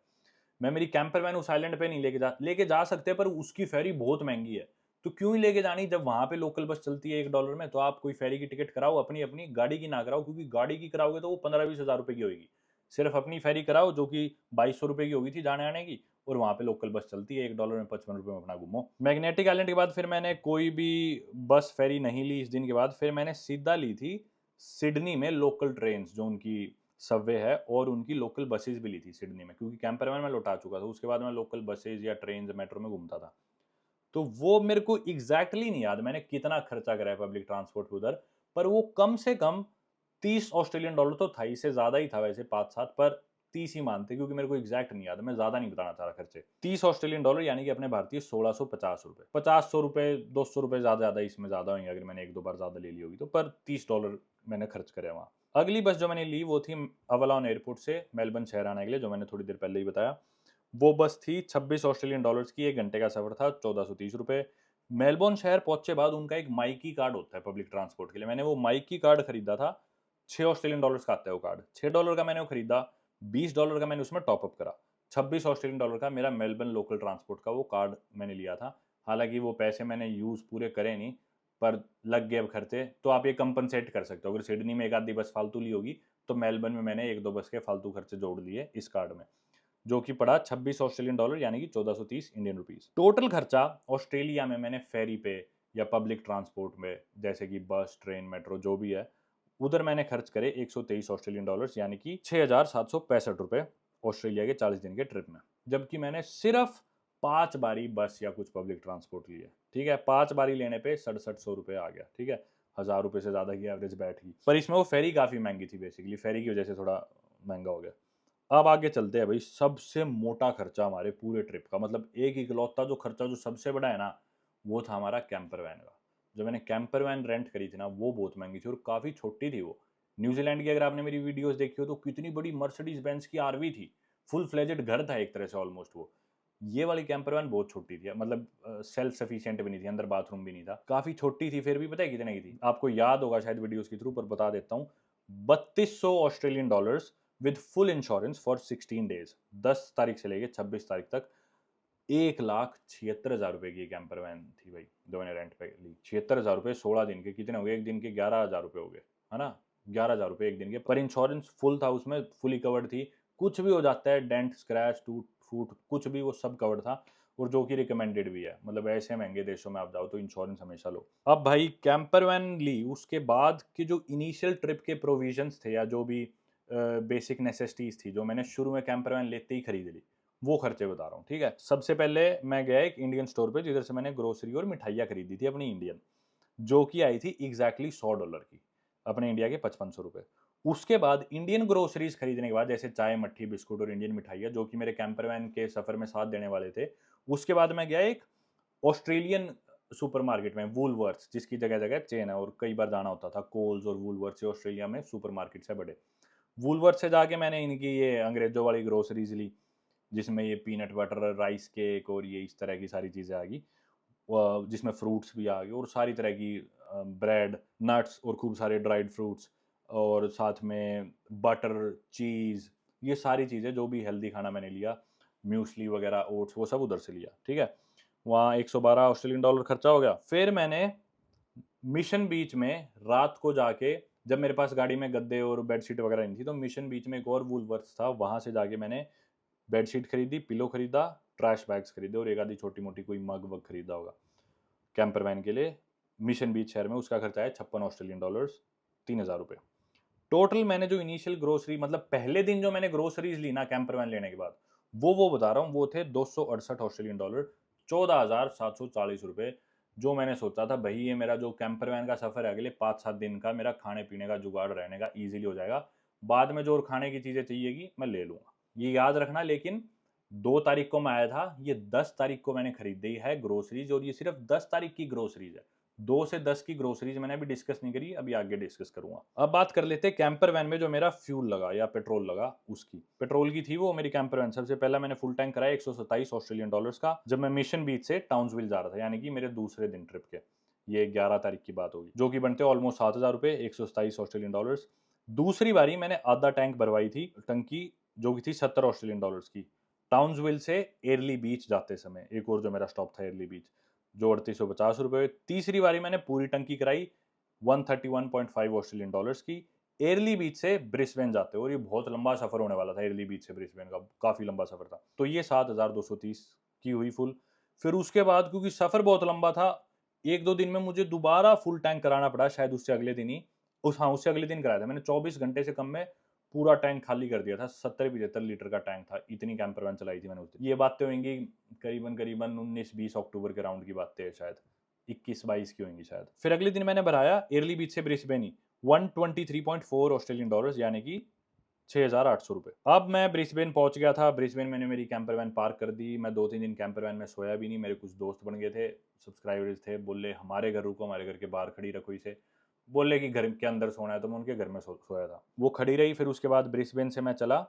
मैं मेरी कैंपर वैन उस आइलैंड पे नहीं लेके जा सकते, पर उसकी फेरी बहुत महंगी है। तो क्यों ही लेके जानी, जब वहां पे लोकल बस चलती है $1 में। तो आप कोई फेरी की टिकट कराओ, अपनी अपनी गाड़ी की ना कराओ, क्योंकि गाड़ी की कराओगे तो वो 15-20 हज़ार रुपए की होगी। सिर्फ अपनी फेरी कराओ, जो कि 2200 रुपए की होगी थी जाने आने की, और वहां पे लोकल बस चलती है $1 में, 55 रुपए में अपना घूमो। मैग्नेटिक आइलैंड के बाद फिर मैंने कोई भी बस फेरी नहीं ली इस दिन के बाद। फिर मैंने सीधा ली थी सिडनी में लोकल ट्रेन, जो उनकी सबवे है, और उनकी लोकल बसेज भी ली थी सिडनी में, क्योंकि कैंपर वैन मैं लौटा चुका था। उसके बाद मैं लोकल बसेज या ट्रेन मेट्रो में घूमता था। तो वो मेरे को एग्जैक्टली नहीं याद मैंने कितना खर्चा करा है पब्लिक ट्रांसपोर्ट पे उधर, पर वो कम से कम 30 ऑस्ट्रेलियन डॉलर तो था ही, से ज्यादा ही था वैसे 5-7, पर 30 ही मानते, क्योंकि मेरे को एग्जैक्ट नहीं याद, मैं ज्यादा नहीं बताना चाह रहा खर्चे। 30 ऑस्ट्रेलियन डॉलर यानी कि अपने भारतीय 1650 रुपए, 50-100 रुपए, 200 रुपए ज्यादा इसमें ज्यादा होंगे अगर मैंने 1-2 बार ज्यादा ले ली होगी तो, पर $30 मैंने खर्च करे वहाँ। अगली बस जो मैंने ली वो थी अवलॉन एयरपोर्ट से मेलबर्न शहर आने के लिए, जो मैंने थोड़ी देर पहले ही बताया। वो बस थी 26 ऑस्ट्रेलियन डॉलर्स की, 1 घंटे का सफर था, 1430 रुपए। मेलबोर्न शहर पहुंचे बाद उनका एक माइकी कार्ड होता है पब्लिक ट्रांसपोर्ट के लिए, मैंने वो माइकी कार्ड खरीदा था। 6 ऑस्ट्रेलियन डॉलर्स का आता है वो कार्ड, $6 का मैंने वो खरीदा, $20 का मैंने उसमें टॉपअप करा, 26 ऑस्ट्रेलियन डॉलर का मेरा मेलबर्न लोकल ट्रांसपोर्ट का वो कार्ड मैंने लिया था। हालांकि वो पैसे मैंने यूज पूरे करे नहीं, पर लग गए अब खर्चे। तो आप ये कंपनसेट कर सकते हो, अगर सिडनी में एक आधी बस फालतू ली होगी, तो मेलबर्न में मैंने 1-2 बस के फालतू खर्चे जोड़ लिए इस कार्ड में, जो कि पड़ा 26 ऑस्ट्रेलियन डॉलर यानी कि 1430 इंडियन रुपीस। टोटल खर्चा ऑस्ट्रेलिया में मैंने फेरी पे या पब्लिक ट्रांसपोर्ट में, जैसे कि बस, ट्रेन, मेट्रो जो भी है, उधर मैंने खर्च करे 123 ऑस्ट्रेलियन डॉलर्स यानी कि 6,765 रुपए ऑस्ट्रेलिया के 40 दिन के ट्रिप में। जबकि मैंने सिर्फ 5 बारी बस या कुछ पब्लिक ट्रांसपोर्ट लिया। ठीक है, 5 बारी लेने पे 6700 रुपए आ गया। ठीक है, 1000 रुपए से ज्यादा की एवरेज बैठ गई, पर इसमें वो फेरी काफी महंगी थी, बेसिकली फेरी की वजह से थोड़ा महंगा हो गया। अब आगे चलते हैं भाई, सबसे मोटा खर्चा हमारे पूरे ट्रिप का, मतलब एक इकलौता जो खर्चा जो सबसे बड़ा है ना, वो था हमारा कैंपर वैन का। जो मैंने कैंपर वैन रेंट करी थी ना, वो बहुत महंगी थी और काफ़ी छोटी थी वो। न्यूजीलैंड की अगर आपने मेरी वीडियोस देखी हो तो कितनी बड़ी मर्सिडीज बेंज की आरवी थी, फुल फ्लेजेड घर था एक तरह से ऑलमोस्ट वो। ये वाली कैंपर वैन बहुत छोटी थी, मतलब सेल्फ सफिशिएंट भी नहीं थी, अंदर बाथरूम भी नहीं था, काफ़ी छोटी थी। फिर भी पता है कितने की थी, आपको याद होगा शायद वीडियोस के थ्रू, पर बता देता हूँ। 3200 Australian dollars with full insurance for 16 days, 10 तारीख से लेके 26 तारीख तक। 1,76,000 रुपए की कैंपर वैन थी भाई, जो मैंने रेंट पे ली। 76,000 रुपए 16 दिन के कितने हो गए, एक दिन के 11,000 रुपए हो गए, है ना। 11,000 रुपए एक दिन के, पर इंश्योरेंस फुल था उसमें, फुली कवर्ड थी। कुछ भी हो जाता है, डेंट, स्क्रैच, टूट फूट कुछ भी, वो सब कवर्ड था, और जो कि रिकमेंडेड भी है। मतलब ऐसे महंगे देशों में आप जाओ तो इंश्योरेंस हमेशा लो। अब भाई कैंपर वैन ली, उसके बाद के जो इनिशियल ट्रिप के प्रोविजंस थे या जो भी बेसिक नेसेसिटीज थी, जो मैंने शुरू में कैंपर वैन लेते ही खरीद ली, वो खर्चे बता रहा हूँ। ठीक है, सबसे पहले मैं गया एक इंडियन स्टोर पे, जिधर से मैंने ग्रोसरी और मिठाइयाँ खरीदी थी अपनी इंडियन, जो कि आई थी एग्जैक्टली $100 की, अपने इंडिया के 5500 रुपए। उसके बाद इंडियन ग्रोसरीज खरीदने के बाद, जैसे चाय, मट्ठी, बिस्कुट और इंडियन मिठाइयाँ, जो कि मेरे कैंपर वैन के सफर में साथ देने वाले थे। उसके बाद मैं गया एक ऑस्ट्रेलियन सुपरमार्केट में, वूलवर्थ्स, जिसकी जगह जगह चेन है और कई बार जाना होता था। कोल्स और वूलवर्थ्स ऑस्ट्रेलिया में सुपरमार्केट्स है बड़े। वूलवर्थ से जाके मैंने इनकी ये अंग्रेजों वाली ग्रोसरीज ली, जिसमें ये पीनट बटर, राइस केक और ये इस तरह की सारी चीज़ें आ गई, जिसमें फ्रूट्स भी आ गए और सारी तरह की ब्रेड, नट्स और खूब सारे ड्राइड फ्रूट्स, और साथ में बटर, चीज़, ये सारी चीज़ें जो भी हेल्दी खाना मैंने लिया, म्यूसली वगैरह, ओट्स, वो सब उधर से लिया, ठीक है। वहाँ 112 ऑस्ट्रेलियन डॉलर खर्चा हो गया। फिर मैंने मिशन बीच में रात को जाके, जब मेरे पास गाड़ी में गद्दे और बेडशीट वगैरह नहीं थी, तो मिशन बीच में एक और वूलवर्थ था, वहाँ से जाके मैंने बेडशीट खरीदी, पिलो खरीदा, ट्रैश बैग्स खरीदे और एक आधी छोटी मोटी कोई मग वग खरीदा होगा कैंपर वैन के लिए। मिशन बीच शहर में उसका खर्चा है 56 ऑस्ट्रेलियन डॉलर्स, 3000 रुपये। टोटल मैंने जो इनिशियल ग्रोसरी, मतलब पहले दिन जो मैंने ग्रोसरीज ली ना कैंपर वैन लेने के बाद, वो बता रहा हूँ, वो थे 268 ऑस्ट्रेलियन डॉलर, 14,740 रुपये। जो मैंने सोचा था भाई ये मेरा जो कैंपर वैन का सफर है अगले 5-7 दिन का, मेरा खाने पीने का जुगाड़ रहने का ईजिली हो जाएगा, बाद में जो और खाने की चीज़ें चाहिएगी मैं ले लूँगा, ये याद रखना। लेकिन 2 तारीख को मैं आया था, ये 10 तारीख को मैंने खरीदी है ग्रोसरीज, और ये सिर्फ 10 तारीख की ग्रोसरीज है। 2 से 10 की ग्रोसरीज मैंने अभी डिस्कस नहीं करी, अभी आगे डिस्कस करूंगा। अब बात कर लेते हैं कैंपर वैन में जो मेरा फ्यूल लगा या पेट्रोल लगा उसकी। पेट्रोल की थी वो मेरी कैंपर वैन। सबसे पहला मैंने फुल टैंक कराया 127 ऑस्ट्रेलियन डॉलर्स का, जब मैं मिशन बीच से टाउन्सविल जा रहा था, यानी कि मेरे दूसरे दिन ट्रिप के। ये 11 तारीख की बात होगी, जो कि बनते ऑलमोस्ट 7,000 रुपये, 127 ऑस्ट्रेलियन डॉलर्स। दूसरी बारी मैंने आधा टैंक भरवाई थी टंकी, जो कि थी 70 ऑस्ट्रेलियन डॉलर्स की, टाउन्सविल से एयरली बीच जाते समय। एक और जो मेरा स्टॉप था एयरली बीच, जो 3850 रुपये। तीसरी बारी मैंने पूरी टंकी कराई 131.5 ऑस्ट्रेलियन डॉलर्स की, एयरली बीच से ब्रिस्बेन जाते, और ये बहुत लंबा सफर होने वाला था, एयरली बीच से ब्रिस्बेन का काफी लंबा सफर था, तो ये 7230 की हुई फुल। फिर उसके बाद क्योंकि सफर बहुत लंबा था, 1-2 दिन में मुझे दोबारा फुल टैंक कराना पड़ा, शायद उससे अगले दिन ही, उससे अगले दिन कराया था मैंने। 24 घंटे से कम में पूरा टैंक खाली कर दिया था। 70-75 लीटर का टैंक था, इतनी कैंपर वैन चलाई थी मैंने उस दिन। ये बातें होंगी करीबन करीबन 19-20 अक्टूबर के राउंड की बातें है, शायद 21-22 की होंगी शायद। फिर अगले दिन मैंने भराया एयरली बीच से ब्रिस्बेन ही 123.4 ऑस्ट्रेलियन डॉलर्स, यानी कि 6,800 रुपये। अब मैं ब्रिस्बेन पहुंच गया था। ब्रिस्बेन मैंने मेरी कैंपर वैन पार्क कर दी। मैं 2-3 दिन कैंपर वैन में सोया भी नहीं। मेरे कुछ दोस्त बन गए थे, सब्सक्राइबर्स थे, बोले हमारे घर रुको, हमारे घर के बाहर खड़ी रखो इसे, बोले कि घर के अंदर सोना है, तो मैं उनके घर में सोया था। वो खड़ी रही। फिर उसके बाद ब्रिस्बेन से मैं चला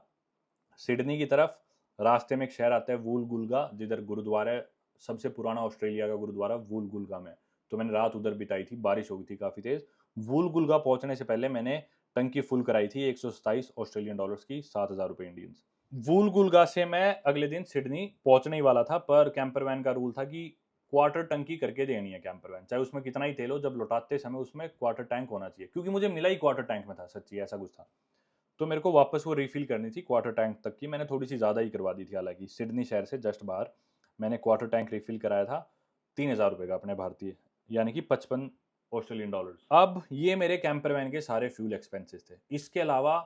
सिडनी की तरफ। रास्ते में एक शहर आता है वूलगुलगा, जिधर गुरुद्वारा है, सबसे पुराना ऑस्ट्रेलिया का गुरुद्वारा वूलगुलगा में। तो मैंने रात उधर बिताई थी, बारिश हो गई थी काफ़ी तेज़। वूलगुलगा पहुंचने से पहले मैंने टंकी फुल कराई थी 127 ऑस्ट्रेलियन डॉलर्स की, 7,000 रुपये इंडियंस। वूलगुलगा से मैं अगले दिन सिडनी पहुंचने ही वाला था, पर कैंपर वैन का रूल था कि क्वार्टर टंकी करके देनी है कैंपर वैन, चाहे उसमें कितना ही तेल हो, जब लौटाते समय उसमें क्वार्टर टैंक होना चाहिए। क्योंकि मुझे मिला ही क्वार्टर टैंक में था, सच्ची ऐसा कुछ था। तो मेरे को वापस वो रिफिल करनी थी क्वार्टर टैंक तक की। मैंने थोड़ी सी ज़्यादा ही करवा दी थी, हालांकि सिडनी शहर से जस्ट बाहर मैंने क्वार्टर टैंक रिफिल कराया था 3,000 रुपये का अपने भारतीय, यानी कि 55 ऑस्ट्रेलियन डॉलर्स। अब ये मेरे कैंपर वैन के सारे फ्यूल एक्सपेंसेस थे। इसके अलावा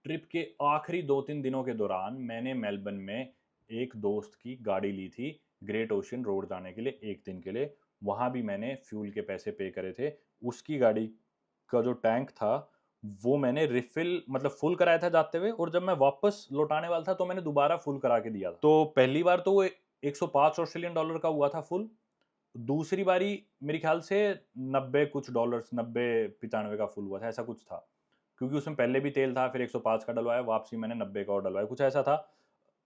ट्रिप के आखिरी 2-3 दिनों के दौरान मैंने मेलबर्न में एक दोस्त की गाड़ी ली थी ग्रेट ओशन रोड जाने के लिए, एक दिन के लिए। वहाँ भी मैंने फ्यूल के पैसे पे करे थे। उसकी गाड़ी का जो टैंक था वो मैंने रिफिल, मतलब फुल कराया था जाते हुए, और जब मैं वापस लौटाने वाला था तो मैंने दोबारा फुल करा के दिया था। तो पहली बार तो वो 105 ऑस्ट्रेलियन डॉलर का हुआ था फुल। दूसरी बारी मेरे ख्याल से 90 कुछ डॉलर्स, 90-95 का फुल हुआ था, ऐसा कुछ था। क्योंकि उसमें पहले भी तेल था, फिर 105 का डलवाया, वापसी मैंने 90 का और डलवाया, कुछ ऐसा था।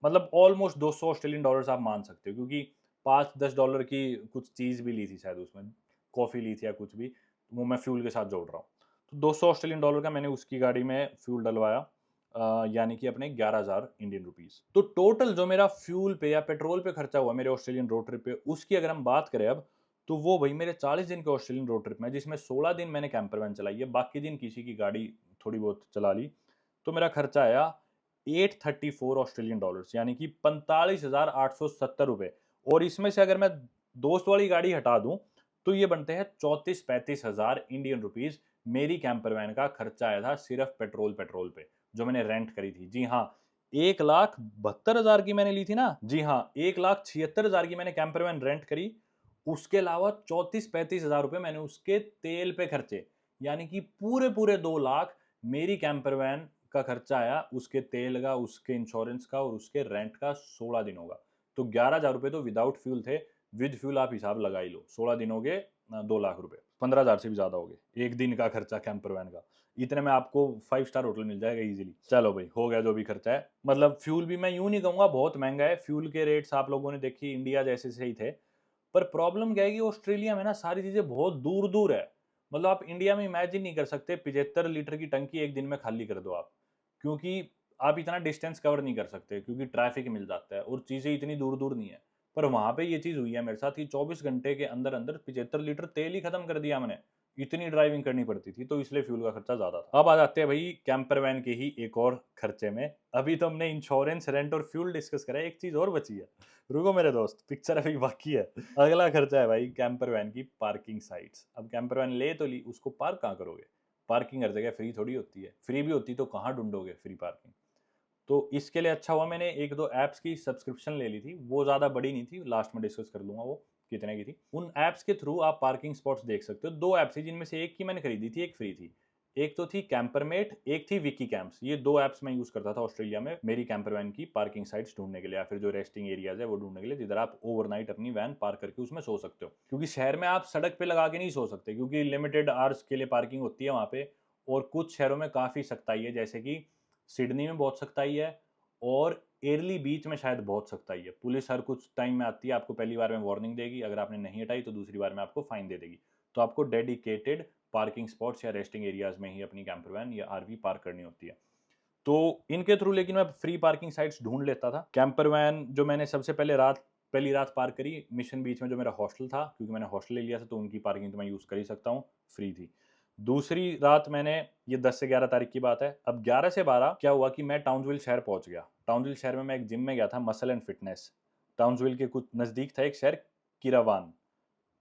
मतलब ऑलमोस्ट 200 ऑस्ट्रेलियन डॉलर्स आप मान सकते हो, क्योंकि 5-10 डॉलर की कुछ चीज़ भी ली थी शायद उसमें, कॉफ़ी ली थी या कुछ भी, वो मैं फ्यूल के साथ जोड़ रहा हूँ। तो 200 ऑस्ट्रेलियन डॉलर का मैंने उसकी गाड़ी में फ्यूल डलवाया, यानी कि अपने 11,000 इंडियन रुपीस। तो टोटल जो मेरा फ्यूल पे या पेट्रोल पे खर्चा हुआ मेरे ऑस्ट्रेलियन रोड ट्रिप पे, उसकी अगर हम बात करें अब, तो वो भाई मेरे 40 दिन के ऑस्ट्रेलियन रोड ट्रिप में, जिसमें 16 दिन मैंने कैंपर वैन चलाई है, बाकी दिन किसी की गाड़ी थोड़ी बहुत चला ली, तो मेरा खर्चा आया 834 ऑस्ट्रेलियन डॉलर्स, यानी कि 45,870 रुपये। और इसमें से अगर मैं दोस्त वाली गाड़ी हटा दूं तो ये बनते हैं 34-35 हजार इंडियन रुपीज। मेरी कैंपर वैन का खर्चा आया था सिर्फ पेट्रोल पे, जो मैंने रेंट करी थी। जी हाँ, 1,72,000 की मैंने ली थी ना, जी हाँ, 1,76,000 की मैंने कैंपर वैन रेंट करी। उसके अलावा 34-35 हजार रुपये मैंने उसके तेल पे खर्चे, यानी कि पूरे पूरे 2 लाख मेरी कैंपर वैन का खर्चा आया, उसके तेल का, उसके इंश्योरेंस का और उसके रेंट का 16 दिनों का। तो 11,000 रुपये तो विदाउट फ्यूल थे, विद फ्यूल आप हिसाब लगा ही लो, 16 दिन हो गए 2 लाख रुपए, 15,000 से भी ज़्यादा हो गए एक दिन का खर्चा कैंपर वैन का। इतने में आपको 5 स्टार होटल मिल जाएगा इजीली। चलो भाई हो गया जो भी खर्चा है। मतलब फ्यूल भी मैं यूं नहीं कहूँगा बहुत महंगा है, फ्यूल के रेट्स आप लोगों ने देखी इंडिया जैसे सही थे, पर प्रॉब्लम क्या है कि ऑस्ट्रेलिया में ना सारी चीज़ें बहुत दूर-दूर है। मतलब आप इंडिया में इमेजिन नहीं कर सकते 75 लीटर की टंकी एक दिन में खाली कर दो आप। क्योंकि आप इतना डिस्टेंस कवर नहीं कर सकते क्योंकि ट्रैफिक मिल जाता है और चीज़ें इतनी दूर-दूर नहीं है। पर वहाँ पे ये चीज़ हुई है मेरे साथ कि 24 घंटे के अंदर-अंदर 75 लीटर तेल ही खत्म कर दिया मैंने। इतनी ड्राइविंग करनी पड़ती थी तो इसलिए फ्यूल का खर्चा ज़्यादा था। अब आ जाते हैं भाई कैंपर वैन के ही एक और खर्चे में। अभी तो हमने इंश्योरेंस, रेंट और फ्यूल डिस्कस करा है, एक चीज़ और बची है। रुको मेरे दोस्त, पिक्चर अभी बाकी है। अगला खर्चा है भाई कैंपर वैन की पार्किंग साइट्स। अब कैंपर वैन ले तो ली, उसको पार्क कहाँ करोगे? पार्किंग हर जगह फ्री थोड़ी होती है। फ्री भी होती तो कहाँ ढूँढोगे फ्री पार्किंग? तो इसके लिए अच्छा हुआ मैंने 1-2 ऐप्स की सब्सक्रिप्शन ले ली थी। वो ज़्यादा बड़ी नहीं थी, लास्ट में डिस्कस कर लूँगा वो कितने की थी। उन ऐप्स के थ्रू आप पार्किंग स्पॉट्स देख सकते हो। 2 ऐप्स थी जिनमें से एक की मैंने खरीदी थी, एक फ्री थी। एक तो थी कैंपरमेट, एक थी विकी कैंप्स। ये 2 ऐप्स मैं यूज़ करता था ऑस्ट्रेलिया में मेरी कैंपर वैन की पार्किंग साइट्स ढूँढने के लिए या फिर जो रेस्टिंग एरियाज़ है वो ढूँढने के लिए जिधर आप ओवरनाइट अपनी वैन पार्क करके उसमें सो सकते हो। क्योंकि शहर में आप सड़क पे लगा के नहीं सो सकते क्योंकि लिमिटेड आवर्स के लिए पार्किंग होती है वहाँ पे और कुछ शहरों में काफ़ी सख्ताई है जैसे कि सिडनी में बहुत सख्ताई है और एयरली बीच में शायद बहुत सख्ताई है। पुलिस हर कुछ टाइम में आती है, आपको पहली बार में वार्निंग देगी, अगर आपने नहीं हटाई तो दूसरी बार में आपको फाइन दे देगी। तो आपको डेडिकेटेड पार्किंग स्पॉट्स या रेस्टिंग एरियाज में ही अपनी कैंपर वैन या आरवी पार्क करनी होती है। तो इनके थ्रू लेकिन मैं फ्री पार्किंग साइट्स ढूंढ लेता था। कैंपर वैन जो मैंने सबसे पहली रात पार्क करी मिशन बीच में जो मेरा हॉस्टल था, क्योंकि मैंने हॉस्टल ले लिया था तो उनकी पार्किंग तो मैं यूज़ कर ही सकता हूँ, फ्री थी। दूसरी रात मैंने, ये 10 से 11 तारीख की बात है, अब 11 से 12 क्या हुआ कि मैं टाउन्सविल शहर पहुंच गया। टाउन्सविल शहर में मैं एक जिम में गया था, मसल एंड फिटनेस। टाउन्सविल के कुछ नज़दीक था एक शहर, किरावान।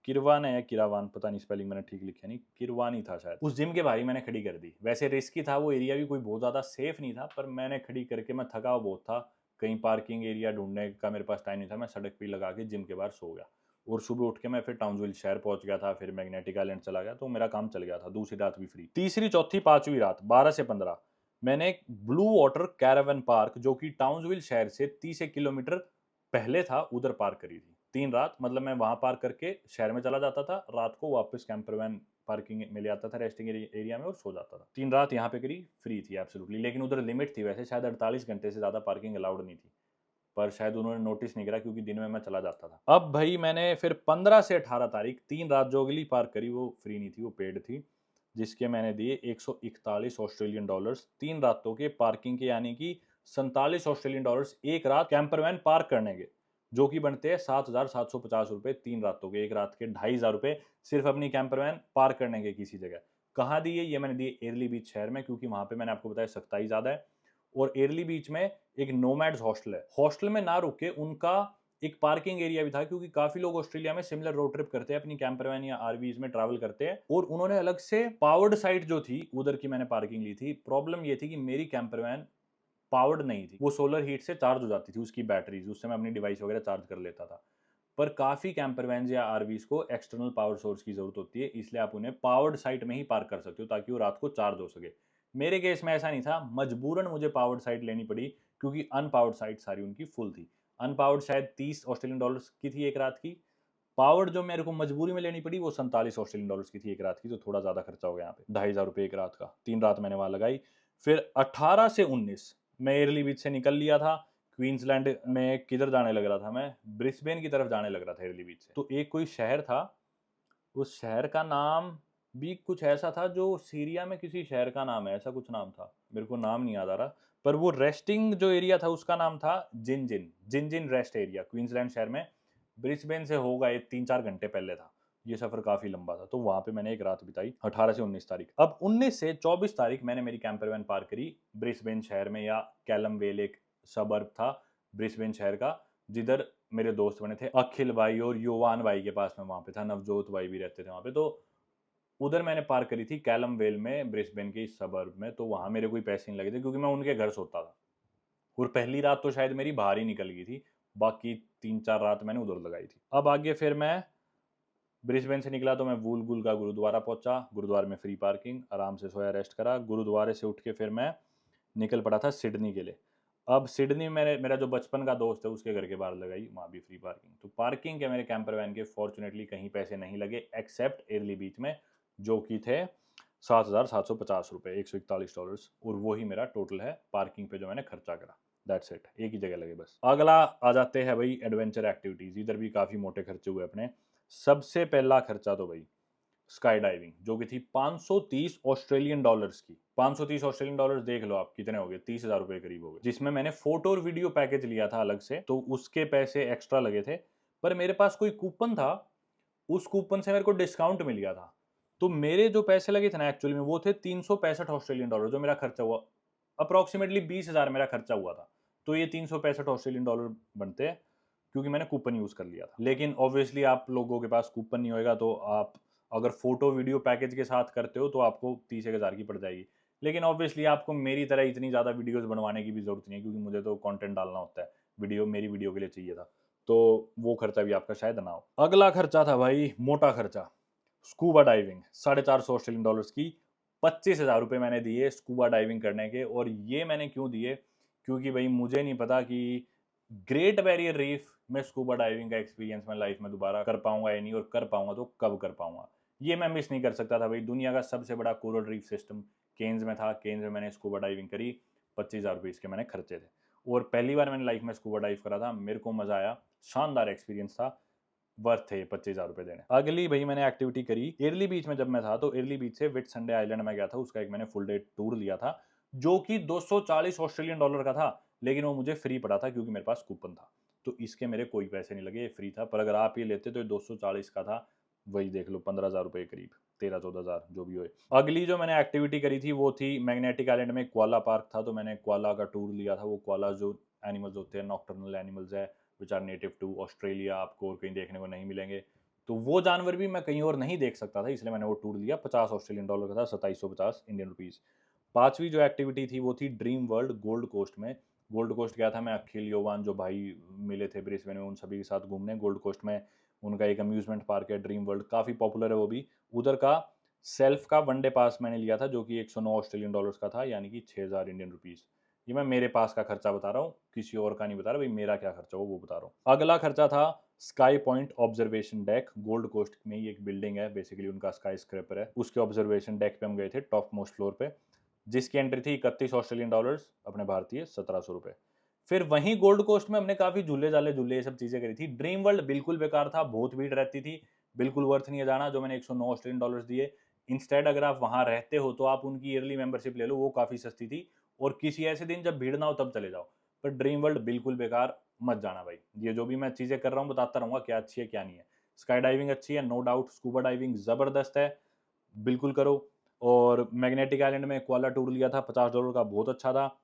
किरवान है या किरावान, पता नहीं स्पेलिंग मैंने ठीक लिखा नहीं, किरवान ही था शायद। उस जिम के बाहर ही मैंने खड़ी कर दी। वैसे रिस्की था वो एरिया भी, कोई बहुत ज़्यादा सेफ नहीं था, पर मैंने खड़ी करके, मैं थका हुआ बहुत था, कहीं पार्किंग एरिया ढूंढने का मेरे पास टाइम नहीं था, मैं सड़क पे लगा के जिम के बाहर सो गया। और सुबह उठ के मैं फिर टाउन्सविल शहर पहुंच गया था, फिर मैग्नेटिक आइलैंड चला गया, तो मेरा काम चल गया था। दूसरी रात भी फ्री। तीसरी, चौथी, पांचवी रात 12 से 15 मैंने एक ब्लू वाटर कैरावन पार्क जो कि टाउन्सविल शहर से 30 किलोमीटर पहले था, उधर पार्क करी थी। 3 रात, मतलब मैं वहाँ पार्क करके शहर में चला जाता था, रात को वापस कैंपर वैन पार्किंग में ले आता था रेस्टिंग एरिया में और सो जाता था। 3 रात यहाँ पे करी, फ्री थी एब्सोल्युटली। लेकिन उधर लिमिट थी, वैसे शायद 48 घंटे से ज़्यादा पार्किंग अलाउड नहीं थी, पर शायद उन्होंने नोटिस नहीं करा क्योंकि दिन में मैं चला जाता था। अब भाई मैंने फिर 15 से 18 तारीख 3 रात जो अगली पार्क करी, वो फ्री नहीं थी, वो पेड थी, जिसके मैंने दिए 141 ऑस्ट्रेलियन डॉलर्स 3 रातों के पार्किंग के, यानी कि 47 ऑस्ट्रेलियन डॉलर्स एक रात कैंपर वैन पार्क करने के, जो कि बनते हैं 7,750 रुपए 3 रातों के। एक रात के 2,500 रुपए सिर्फ अपनी कैंपर वैन पार्क करने के किसी जगह। कहाँ दिए? ये मैंने दिए एयरली बीच शहर में, क्योंकि वहां पे मैंने आपको बताया सख्ताई ज्यादा है। और एयरली बीच में एक नोमैड्स हॉस्टल है, हॉस्टल में ना रुके, उनका एक पार्किंग एरिया भी था, क्योंकि काफी लोग ऑस्ट्रेलिया में सिमिलर रोड ट्रिप करते हैं, अपनी कैंपर वैन या आरवीज में ट्रैवल करते हैं, और उन्होंने अलग से पावर्ड साइट जो थी उधर की मैंने पार्किंग ली थी। प्रॉब्लम ये थी कि मेरी कैंपर वैन पावर्ड नहीं थी, वो सोलर हीट से चार्ज हो जाती थी, उसकी बैटरीज, उससे मैं अपनी डिवाइस वगैरह चार्ज कर लेता था। पर काफी कैंपर वैन या आरवीज को एक्सटर्नल पावर सोर्स की जरूरत होती है, इसलिए आप उन्हें पावर्ड साइट में ही पार्क कर सकते हो ताकि वो रात को चार्ज हो सके। मेरे केस में ऐसा नहीं था, मजबूरन मुझे पावर्ड साइट लेनी पड़ी, क्योंकि अनपावर्ड साइट सारी उनकी फुल थी। अनपावर्ड शायद 30 ऑस्ट्रेलियन डॉलर्स की थी एक रात की, पावर्ड जो मेरे को मजबूरी में लेनी पड़ी वो 47 ऑस्ट्रेलियन डॉलर्स की थी एक रात की, तो थोड़ा ज्यादा खर्चा हो गया यहाँ पे। 2,500 रुपये एक रात का, 3 रात मैंने वहां लगाई। फिर 18 से 19 मैं एयरली बीच से निकल लिया था। क्वींसलैंड में किधर जाने लग रहा था मैं? ब्रिस्बेन की तरफ जाने लग रहा था एयरली बीच से। तो एक कोई शहर था, उस शहर का नाम भी कुछ ऐसा था जो सीरिया में किसी शहर का नाम है, ऐसा कुछ नाम था, मेरे को नाम नहीं याद आ रहा। पर वो रेस्टिंग जो एरिया था उसका नाम था जिनजिन, जिनजिन रेस्ट एरिया, क्वींसलैंड शहर में। ब्रिस्बेन से होगा ये 3-4 घंटे पहले था, ये सफर काफी लंबा था, तो वहां पे मैंने एक रात बिताई 18 से 19 तारीख। अब 19 से 24 तारीख मैंने मेरी कैंपर वैन पार्क करी ब्रिस्बेन शहर में, या कैलम वेल एक सबर्ब था ब्रिस्बेन शहर का, जिधर मेरे दोस्त बने थे, अखिल भाई और युवान भाई के पास में वहां पे था, नवजोत भाई भी रहते थे वहां पे। तो उधर मैंने पार्क करी थी कैलम वेल में, ब्रिस्बेन के इस सबर्ब में। तो वहां मेरे कोई पैसे नहीं लगे थे क्योंकि मैं उनके घर सोता था। और पहली रात तो शायद मेरी बाहर ही निकल गई थी, बाकी 3-4 रात मैंने उधर लगाई थी। अब आगे फिर मैं ब्रिस्बेन से निकला तो मैं वूलगुल का गुरुद्वारा पहुंचा, गुरुद्वारे में फ्री पार्किंग, आराम से सोया, रेस्ट करा। गुरुद्वारे से उठ के फिर मैं निकल पड़ा था सिडनी के लिए। अब सिडनी में मेरा जो बचपन का दोस्त है उसके घर के बाहर लगाई, वहाँ भी फ्री पार्किंग। तो पार्किंग के मेरे कैंपर वैन के फॉर्चुनेटली कहीं पैसे नहीं लगे एक्सेप्ट एयरली बीच में, जो कि थे $7,750, $141, और वही मेरा टोटल है पार्किंग पे जो मैंने खर्चा करा। दैट्स इट, एक ही जगह लगे बस। अगला आ जाते हैं भाई एडवेंचर एक्टिविटीज, इधर भी काफी मोटे खर्चे हुए अपने। सबसे पहला खर्चा तो भाई स्काई डाइविंग, जो कि थी $530 की। $530 देख लो आप कितने हो गए, $30,000 करीब हो गए, जिसमें मैंने फोटो और वीडियो पैकेज लिया था अलग से, तो उसके पैसे एक्स्ट्रा लगे थे। पर मेरे पास कोई कूपन था, उस कूपन से मेरे को डिस्काउंट मिल गया था। तो मेरे जो पैसे लगे थे ना एक्चुअली में, वो थे $365, जो मेरा खर्चा हुआ। अप्रोक्सीमेटली 20,000 मेरा खर्चा हुआ था। तो ये $365 बनते हैं, क्योंकि मैंने कूपन यूज कर लिया था। लेकिन ऑब्वियसली आप लोगों के पास कूपन नहीं होएगा, तो आप अगर फोटो वीडियो पैकेज के साथ करते हो तो आपको 30,000 की पड़ जाएगी। लेकिन ऑब्वियसली आपको मेरी तरह इतनी ज़्यादा वीडियोस बनवाने की भी ज़रूरत नहीं है, क्योंकि मुझे तो कंटेंट डालना होता है, वीडियो मेरी वीडियो के लिए चाहिए था, तो वो खर्चा भी आपका शायद ना हो। अगला खर्चा था भाई मोटा खर्चा, स्कूबा डाइविंग। $450 की 25,000 मैंने दिए स्कूबा डाइविंग करने के। और ये मैंने क्यों दिए, क्योंकि भाई मुझे नहीं पता कि ग्रेट बैरियर रीफ में स्कूबा डाइविंग का एक्सपीरियंस मैं लाइफ में दोबारा कर पाऊंगा या नहीं, और कर पाऊंगा तो कब कर पाऊंगा। ये मैं मिस नहीं कर सकता था भाई। दुनिया का सबसे बड़ा कोरल रीफ सिस्टम केन्स में था, केन्स में मैंने स्कूबा डाइविंग करी, $25,000 इसके मैंने खर्चे थे। और पहली बार मैंने लाइफ में स्कूबा डाइव करा था, मेरे को मजा आया, शानदार एक्सपीरियंस था, वर्थ थे $25,000 देने। अगली भाई मैंने एक्टिविटी करी एयरली बीच में। जब मैं था तो एयरली बीच से विट संडे आइलैंड में गया था, उसका एक मैंने फुल डे टूर लिया था, जो कि $240 का था, लेकिन वो मुझे फ्री पड़ा था क्योंकि मेरे पास कूपन था। तो इसके मेरे कोई पैसे नहीं लगे, ये फ्री था। पर अगर आप ये लेते तो 240 का था, वही देख लो $15,000 करीब, 13-14,000 जो भी हो। अगली जो मैंने एक्टिविटी करी थी वो थी मैग्नेटिक आइलैंड में कोआला पार्क था, तो मैंने कोआला का टूर लिया था। वो कोआला जो एनिमल्स होते हैं, नॉक्टर्नल एनिमल्स है, which are native to Australia, आपको और कहीं देखने को नहीं मिलेंगे। तो वो जानवर भी मैं कहीं और नहीं देख सकता था, इसलिए मैंने वो टूर लिया। $50 का था, 2750 इंडियन रुपीज़। पांचवी जो एक्टिविटी थी वो थी ड्रीम वर्ल्ड गोल्ड कोस्ट में। गोल्ड कोस्ट गया था मैं, अखिल योवान जो भाई मिले थे ब्रिस्बेन में, उन सभी के साथ घूमने गोल्ड कोस्ट में। उनका एक अम्यूजमेंट पार्क है ड्रीम वर्ल्ड, काफ़ी पॉपुलर है वो भी। उधर का सेल्फ का वनडे पास मैंने लिया था, जो कि $109 का था, यानी कि 6,000 इंडियन रुपीज़। ये मैं मेरे पास का खर्चा बता रहा हूँ, किसी और का नहीं बता रहा भाई, मेरा क्या खर्चा हो वो बता रहा हूँ। अगला खर्चा था Sky Point Observation Deck. Gold Coast में ही एक बिल्डिंग है, बेसिकली उनका स्काई स्क्रैपर है, उसके ऑब्जर्वेशन डेक पे हम गए थे, टॉप मोस्ट फ्लोर पे, जिसकी एंट्री थी $31 अपने भारतीय $1,700। फिर वहीं गोल्ड कोस्ट में हमने काफी झूले झाले झूले ये सब चीजें करी थी। ड्रीम वर्ल्ड बिल्कुल बेकार था, बहुत भीड़ रहती थी, बिल्कुल वर्थ नहीं है जाना, जो मैंने $109 दिए। इंस्टेड अगर आप वहां रहते हो तो आप उनकी ईयरली मेंबरशिप ले लो, वो काफी सस्ती थी, और किसी ऐसे दिन जब भीड़ ना हो तब चले जाओ। पर ड्रीम वर्ल्ड बिल्कुल बेकार, मत जाना भाई। ये जो भी मैं चीजें कर रहा हूँ बताता रहूंगा क्या अच्छी है क्या नहीं है। स्काई डाइविंग अच्छी है नो डाउट, स्कूबा डाइविंग जबरदस्त है, बिल्कुल करो। और मैग्नेटिक आइलैंड में कोआला टूर लिया था $50 का, बहुत अच्छा था।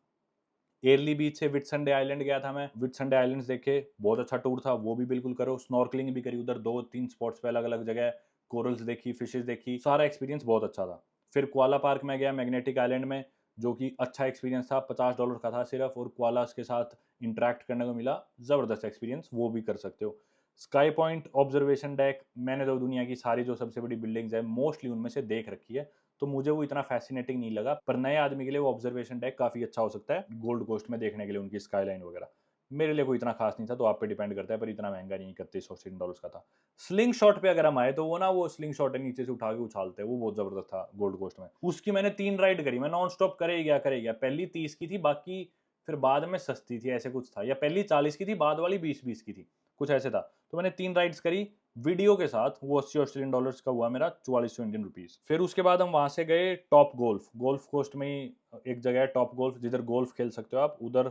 एयरली बीच से विट संडे आइलैंड गया था मैं, विट संडे आइलैंड्स देखे, बहुत अच्छा टूर था, वो भी बिल्कुल करो। स्नॉर्कलिंग भी करी उधर, 2-3 स्पॉट्स पे अलग अलग जगह, कोरल्स देखी, फिशेस देखी, सारा एक्सपीरियंस बहुत अच्छा था। फिर कोआला पार्क में गया मैग्नेटिक आइलैंड में, जो कि अच्छा एक्सपीरियंस था, $50 का था सिर्फ, और कोआलास के साथ इंटरेक्ट करने को मिला, जबरदस्त एक्सपीरियंस, वो भी कर सकते हो। स्काई पॉइंट ऑब्जर्वेशन डेक, मैंने तो दुनिया की सारी जो सबसे बड़ी बिल्डिंग्स है मोस्टली उनमें से देख रखी है, तो मुझे वो इतना फैसिनेटिंग नहीं लगा। पर नए आदमी के लिए वो ऑब्जर्वेशन डेक काफी अच्छा हो सकता है, गोल्ड कोस्ट में देखने के लिए उनकी स्काईलाइन वगैरह। मेरे लिए कोई इतना खास नहीं था, तो आप पे डिपेंड करता है, पर इतना महंगा नहीं, $31 का था। स्लिंग शॉट पे अगर हम आए तो वो ना, वो स्लिंग शॉट है नीचे से उठा के उछालते हैं, वो बहुत जबरदस्त था गोल्ड कोस्ट में। उसकी मैंने 3 राइड करी, मैं नॉन स्टॉप करे गया। पहली 30 की थी, बाकी फिर बाद में सस्ती थी, ऐसे कुछ था, या पहली 40 की थी, बाद वाली 20-20 की थी, कुछ ऐसे था। तो मैंने 3 राइड्स करी वीडियो के साथ, वो $80 का हुआ मेरा, 4400 इंडियन रुपीज। फिर उसके बाद हम वहां से गए टॉप गोल्फ। गोल्फ कोस्ट में ही एक जगह है टॉप गोल्फ, जिधर गोल्फ खेल सकते हो आप, उधर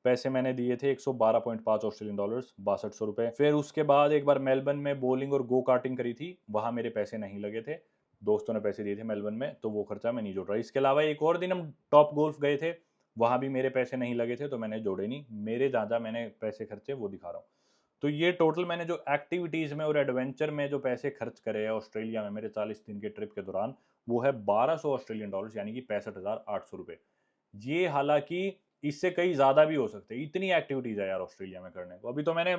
पैसे मैंने दिए थे $112.5, $6200। फिर उसके बाद एक बार मेलबर्न में बॉलिंग और गो कार्टिंग करी थी, वहां मेरे पैसे नहीं लगे थे, दोस्तों ने पैसे दिए थे मेलबर्न में, तो वो खर्चा मैं नहीं जोड़ रहा। इसके अलावा एक और दिन हम टॉप गोल्फ गए थे, वहां भी मेरे पैसे नहीं लगे थे, तो मैंने जोड़े नहीं। मेरे ज्यादा मैंने पैसे खर्चे वो दिखा रहा हूँ। तो ये टोटल मैंने जो एक्टिविटीज़ में और एडवेंचर में जो पैसे खर्च करे हैं ऑस्ट्रेलिया में मेरे 40 दिन के ट्रिप के दौरान, वो है $1,200, यानी कि $65,800। ये हालांकि इससे कहीं ज़्यादा भी हो सकते हैं, इतनी एक्टिविटीज़ है यार ऑस्ट्रेलिया में करने को। अभी तो मैंने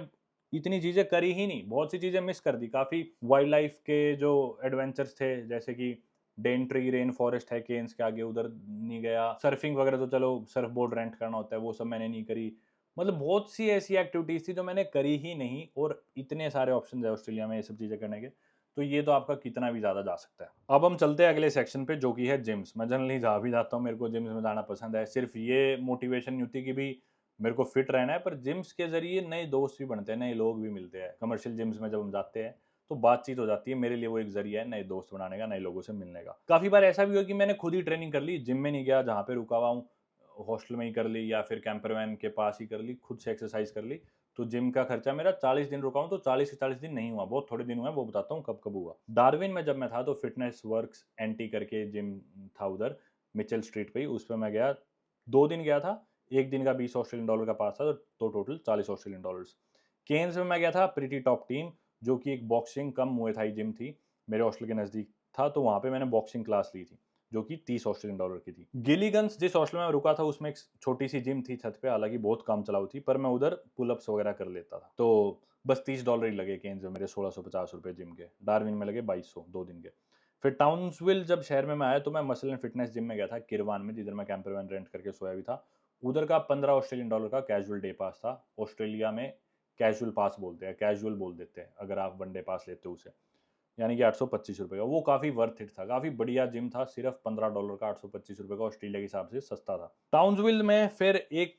इतनी चीज़ें करी ही नहीं, बहुत सी चीज़ें मिस कर दी। काफ़ी वाइल्ड लाइफ के जो एडवेंचर्स थे, जैसे कि डेनट्री रेन फॉरेस्ट है केन्स के आगे, उधर नहीं गया। सर्फिंग वगैरह तो चलो सर्फ बोर्ड रेंट करना होता है, वो सब मैंने नहीं करी। मतलब बहुत सी ऐसी एक्टिविटीज थी जो मैंने करी ही नहीं, और इतने सारे ऑप्शन है ऑस्ट्रेलिया में ये सब चीजें करने के, तो ये तो आपका कितना भी ज्यादा जा सकता है। अब हम चलते हैं अगले सेक्शन पे, जो कि है जिम्स। मैं जनरली जहाँ भी जाता हूँ मेरे को जिम्स में जाना पसंद है। सिर्फ ये मोटिवेशन नहीं होती कि भी मेरे को फिट रहना है, पर जिम्स के जरिए नए दोस्त भी बनते हैं, नए लोग भी मिलते हैं। कमर्शियल जिम्स में जब हम जाते हैं तो बातचीत हो जाती है, मेरे लिए वो एक जरिया है नए दोस्त बनाने का, नए लोगों से मिलने का। काफी बार ऐसा भी हुआ कि मैंने खुद ही ट्रेनिंग कर ली, जिम में नहीं गया, जहाँ पे रुका हुआ हूँ हॉस्टल में ही कर ली, या फिर कैंपर वैन के पास ही कर ली, खुद से एक्सरसाइज कर ली। तो जिम का खर्चा मेरा 40 दिन रुका हूँ तो 40 से 40 दिन नहीं हुआ, बहुत थोड़े दिन हुए, वो बताता हूँ कब कब हुआ। डार्विन में जब मैं था तो फिटनेस वर्क्स एंटी करके जिम था उधर मिचेल स्ट्रीट पे ही, उस पर मैं गया, 2 दिन गया था। एक दिन का $20 का पास था, तो टोटल $40। केन्स में मैं गया था प्रीटी टॉप टीम, जो कि एक बॉक्सिंग कम मुए थाई जिम थी, मेरे हॉस्टल के नज़दीक था, तो वहाँ पे मैंने बॉक्सिंग क्लास ली थी, जो कि $30 की थी। गिलीगंस जिस हॉस्टल में मैं रुका था उसमें एक छोटी सी जिम थी छत पे, हालांकि बहुत कम चलाऊ थी, पर मैं उधर पुलअप्स वगैरह कर लेता था। तो बस $30 ही लगे केन्स में मेरे, ₹1650 जिम के। डार्विन में लगे 2200 2 दिन के। फिर टाउन्सविल जब शहर में मैं आया तो मैं मसल एंड फिटनेस जिम में गया था किरवान में, जिधर मैं कैंपर वैन रेंट करके सोया भी था। उधर का $15 का कैजुअल डे पास था। ऑस्ट्रेलिया में कैजुअल पास बोलते हैं, कैजुअल बोल देते हैं अगर आप वनडे पास लेते हो उसे, यानी कि ₹825 का। वो काफ़ी वर्थ इट था, काफ़ी बढ़िया जिम था, सिर्फ $15 का, ₹825 का, ऑस्ट्रेलिया के हिसाब से सस्ता था। टाउन्सविल में फिर एक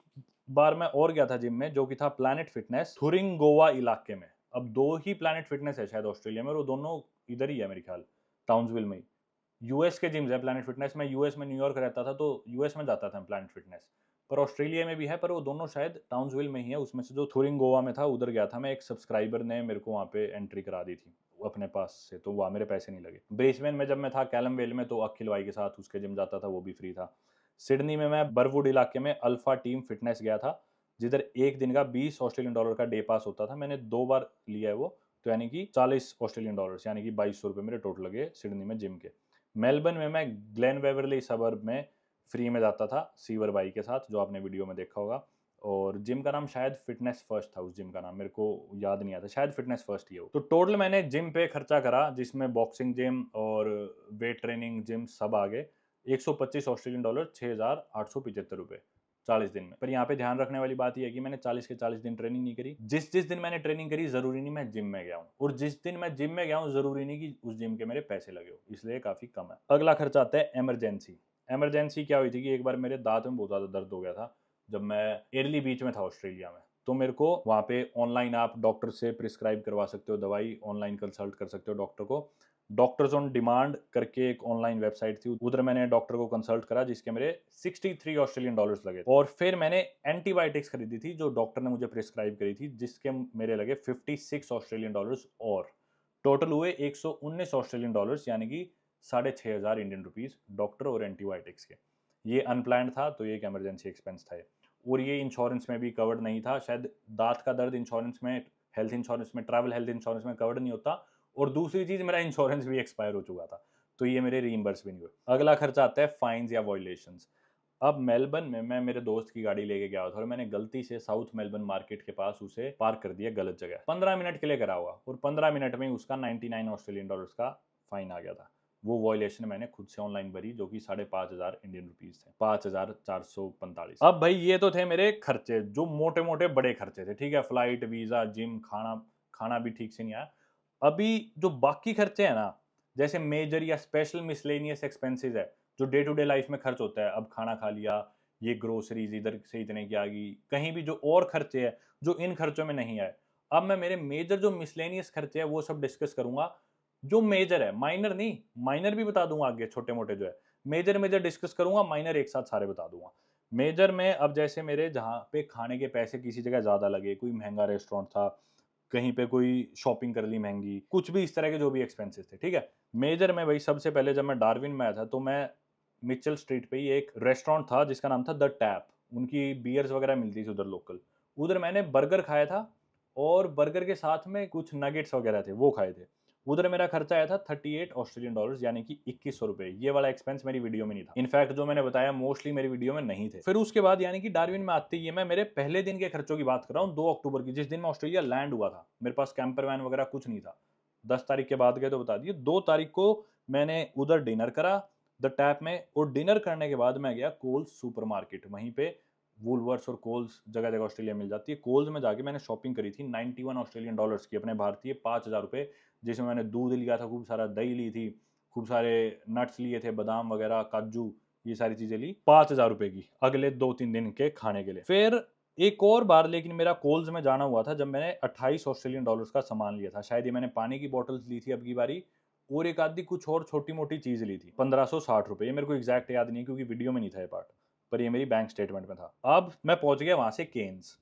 बार मैं और गया था जिम में, जो कि था प्लैनेट फिटनेस, थुरिंगोवा इलाके में। अब 2 ही प्लैनेट फिटनेस है शायद ऑस्ट्रेलिया में, और वो दोनों इधर ही है मेरे ख्याल, टाउन्सविल में ही। यूएस के जिम्स है प्लैनेट फिटनेस में, यूएस में न्यूयॉर्क रहता था तो यूएस में जाता था प्लैनेट फिटनेस, पर ऑस्ट्रेलिया में भी है, पर वो दोनों शायद टाउन्सविल में ही है। उसमें से जो थुरिंग गोवा में था उधर गया था मैं, एक सब्सक्राइबर ने मेरे को वहाँ पे एंट्री करा दी थी अपने पास से, तो वहाँ मेरे पैसे नहीं लगे। ब्रिस्बेन में जब मैं था कैलमवेल में, तो अखिल भाई के साथ उसके जिम जाता था, वो भी फ्री था। सिडनी में मैं बरवुड इलाके में अल्फा टीम फिटनेस गया था, जिधर एक दिन का $20 का डे पास होता था। मैंने 2 बार लिया है वो, तो यानी कि $40, यानी कि ₹2200 मेरे टोटल लगे सिडनी में जिम के। मेलबर्न में मैं ग्लेन वेवरली सबर्ब में फ्री में जाता था सीवर बाई के साथ, जो आपने वीडियो में देखा होगा। और जिम का नाम शायद फिटनेस फर्स्ट था, उस जिम का नाम मेरे को याद नहीं आता, शायद फिटनेस फर्स्ट ही हो। तो टोटल मैंने जिम पे खर्चा करा, जिसमें बॉक्सिंग जिम और वेट ट्रेनिंग जिम सब आ गए, $125, ₹6,875 40 दिन में। पर यहाँ पे ध्यान रखने वाली बात यह है कि मैंने 40 के 40 दिन ट्रेनिंग नहीं करी। जिस जिस दिन मैंने ट्रेनिंग करी जरूरी नहीं मैं जिम में गया हूँ, और जिस दिन मैं जिम में गया हूँ जरूरी नहीं कि उस जिम के मेरे पैसे लगे हो, इसलिए काफी कम है। अगला खर्चा आता है इमरजेंसी। इमरजेंसी क्या हुई थी कि एक बार मेरे दांत में बहुत ज्यादा दर्द हो गया था, जब मैं एयरली बीच में था ऑस्ट्रेलिया में। तो मेरे को वहाँ पे ऑनलाइन आप डॉक्टर से प्रिस्क्राइब करवा सकते हो दवाई, ऑनलाइन कंसल्ट कर सकते हो डॉक्टर को। डॉक्टर्स ऑन डिमांड करके एक ऑनलाइन वेबसाइट थी, उधर मैंने डॉक्टर को कंसल्ट करा, जिसके मेरे $63 लगे। और फिर मैंने एंटीबायोटिक्स खरीदी थी जो डॉक्टर ने मुझे प्रिस्क्राइब करी थी, जिसके मेरे लगे $56 और टोटल हुए $119, यानी कि ₹6500 डॉक्टर और एंटीबायोटिक्स के। ये अनप्लान्ड था, तो ये एक इमरजेंसी एक्सपेंस था। और ये इंश्योरेंस में भी कवर्ड नहीं था, शायद दांत का दर्द इंश्योरेंस में, हेल्थ इंश्योरेंस में, ट्रैवल हेल्थ इंश्योरेंस में कवर्ड नहीं होता। और दूसरी चीज, मेरा इंश्योरेंस भी एक्सपायर हो चुका था, तो ये मेरे रीइंबर्स भी नहीं हुए। अगला खर्चा आता है फाइन्स या वॉयलेशंस। अब मेलबर्न में मैं मेरे दोस्त की गाड़ी लेके गया था, और मैंने गलती से साउथ मेलबर्न मार्केट के पास उसे पार्क कर दिया गलत जगह। 15 मिनट के लिए करा हुआ, और 15 मिनट में उसका $99 का फाइन आ गया था। वो वॉयलेशन मैंने खुद से ऑनलाइन भरी, जो कि ₹5,500 थे, 5,445। अब भाई ये तो थे मेरे खर्चे, जो मोटे मोटे बड़े खर्चे थे, ठीक है, फ्लाइट, वीजा, जिम, खाना, खाना भी ठीक से नहीं आया। अभी जो बाकी खर्चे हैं ना, जैसे मेजर या स्पेशल मिसलेनियस एक्सपेंसेस है, जो डे टू डे लाइफ में खर्च होता है, अब खाना खा लिया, ये ग्रोसरीज इधर से इतने की आ गई, कहीं भी जो और खर्चे हैं जो इन खर्चों में नहीं आए। अब मैं मेरे मेजर जो मिसलेनियस खर्चे हैं वो सब डिस्कस करूंगा, जो मेजर है, माइनर नहीं, माइनर भी बता दूंगा आगे, छोटे मोटे जो है। मेजर मेजर डिस्कस करूंगा, माइनर एक साथ सारे बता दूंगा। मेजर में अब जैसे मेरे जहाँ पे खाने के पैसे किसी जगह ज्यादा लगे, कोई महंगा रेस्टोरेंट था, कहीं पे कोई शॉपिंग कर ली महंगी, कुछ भी इस तरह के जो भी एक्सपेंसेस थे, ठीक है। मेजर में भाई सबसे पहले जब मैं डार्विन में आया था, तो मैं मिचेल स्ट्रीट पे ही एक रेस्टोरेंट था जिसका नाम था द टैप, उनकी बियर्स वगैरह मिलती थी उधर लोकल। उधर मैंने बर्गर खाया था, और बर्गर के साथ में कुछ नगेट्स वगैरह थे, वो खाए थे। उधर मेरा खर्चा आया था $38, यानी कि ₹2100। ये वाला एक्सपेंस मेरी वीडियो में नहीं था, इनफैक्ट जो मैंने बताया मोस्टली मेरी वीडियो में नहीं थे। फिर उसके बाद यानी कि डार्विन में आते ही मैं मेरे पहले दिन के खर्चों की बात कर रहा हूँ, 2 अक्टूबर की, जिस दिन मैं ऑस्ट्रेलिया लैंड हुआ था। मेरे पास कैंपर वैन वगैरह कुछ नहीं था। 10 तारीख के बाद गए तो बता दिए। 2 तारीख को मैंने उधर डिनर करा द टैप में, और डिनर करने के बाद मैं गया कोल्स सुपरमार्केट। वहीं पे वूलवर्ट्स और कोल्स जगह जगह ऑस्ट्रेलिया मिल जाती है। कोल्स में जाके मैंने शॉपिंग करी थी 91 ऑस्ट्रेलियन डॉलर्स की, अपने भारतीय 5,000 रुपये, जिसमें मैंने दूध लिया था, खूब सारा दही ली थी, खूब सारे नट्स लिए थे, बादाम वगैरह, काजू, ये सारी चीजें ली 5,000 रुपये की, अगले 2-3 दिन के खाने के लिए। फिर एक और बार लेकिन मेरा कोल्स में जाना हुआ था, जब मैंने 28 ऑस्ट्रेलियन डॉलर्स का सामान लिया था। शायद ये मैंने पानी की बॉटल्स ली थी अब की बारी, और एक आधी कुछ और छोटी मोटी चीज ली थी। 1560 रुपये, ये मेरे को एग्जैक्ट याद नहीं क्योंकि वीडियो में नहीं था ये पार्ट, पर ये मेरी बैंक स्टेटमेंट में था। अब मैं पहुंच गया वहां से केन्स।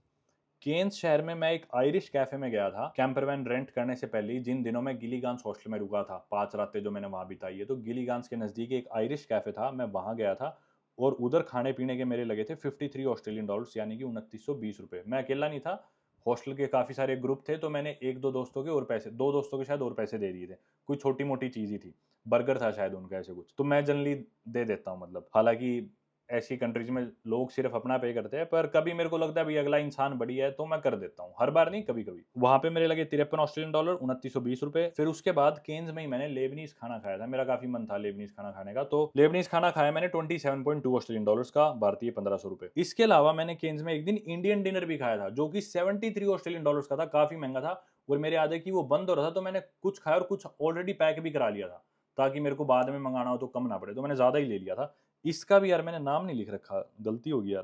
केन्स शहर में मैं एक आयरिश कैफे में गया था कैंपर वैन रेंट करने से पहले ही, जिन दिनों में गिलीगांस हॉस्टल में रुका था, 5 रातें जो मैंने वहां बिताई है। तो गिलीगांस के नजदीक एक आयरिश कैफे था, मैं वहां गया था, और उधर खाने पीने के मेरे लगे थे 53 ऑस्ट्रेलियन डॉलर्स, यानी कि 2920 रुपये। मैं अकेला नहीं था, हॉस्टल के काफी सारे ग्रुप थे, तो मैंने एक दो दोस्तों के और पैसे, दो दोस्तों के शायद और पैसे दे दिए थे। कोई छोटी मोटी चीज ही थी, बर्गर था शायद उनका, ऐसे कुछ। तो मैं जनरली दे देता हूँ, मतलब हालांकि ऐसी कंट्रीज में लोग सिर्फ अपना पे करते हैं, पर कभी मेरे को लगता है भाई अगला इंसान बढ़िया है तो मैं कर देता हूँ, हर बार नहीं, कभी कभी। वहां पे मेरे लगे 53 ऑस्ट्रेलियन डॉलर, 2920 रुपए। फिर उसके बाद केन्स में ही मैंने लेबनीज खाना खाया था, मेरा काफी मन था लेबनीज खाना खाने का, तो लेबनीज खाना खाया मैंने 27.2 ऑस्ट्रेलियन डॉलर्स का, भारतीय 1500 रुपए। इसके अलावा मैंने केन्स में एक दिन इंडियन डिनर भी खाया था, जो कि 73 ऑस्ट्रेलियन डॉलर्स का था, काफी महंगा था, और मेरे याद है कि वो बंद हो रहा था, तो मैंने कुछ खाया और कुछ ऑलरेडी पैक भी करा लिया था, ताकि मेरे को बाद में मंगाना हो तो कम ना पड़े, तो मैंने ज्यादा ही ले लिया था। इसका भी यार मैंने नाम नहीं लिख रखा, गलती होगी यार,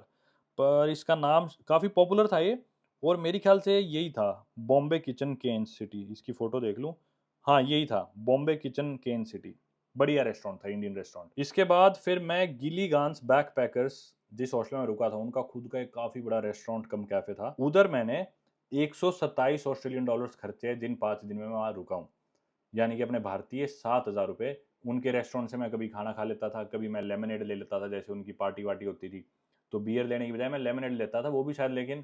पर इसका नाम काफ़ी पॉपुलर था ये, और मेरे ख्याल से यही था, बॉम्बे किचन केन्स सिटी। इसकी फ़ोटो देख लूँ, हाँ यही था, बॉम्बे किचन केन सिटी। बढ़िया रेस्टोरेंट था, इंडियन रेस्टोरेंट। इसके बाद फिर मैं गिलीगांस बैकपैकर्स, जिस हॉस्टल में रुका था, उनका खुद का एक काफ़ी बड़ा रेस्टोरेंट कम कैफ़े था, उधर मैंने 127 ऑस्ट्रेलियन डॉलर्स खर्चे जिन 5 दिन में मैं वहाँ रुका हूँ, यानी कि अपने भारतीय 7,000 रुपये। उनके रेस्टोरेंट से मैं कभी खाना खा लेता था, कभी मैं लेमनेड ले लेता था, जैसे उनकी पार्टी वार्टी होती थी, तो बियर लेने की बजाय मैं लेमनेड लेता था, वो भी शायद, लेकिन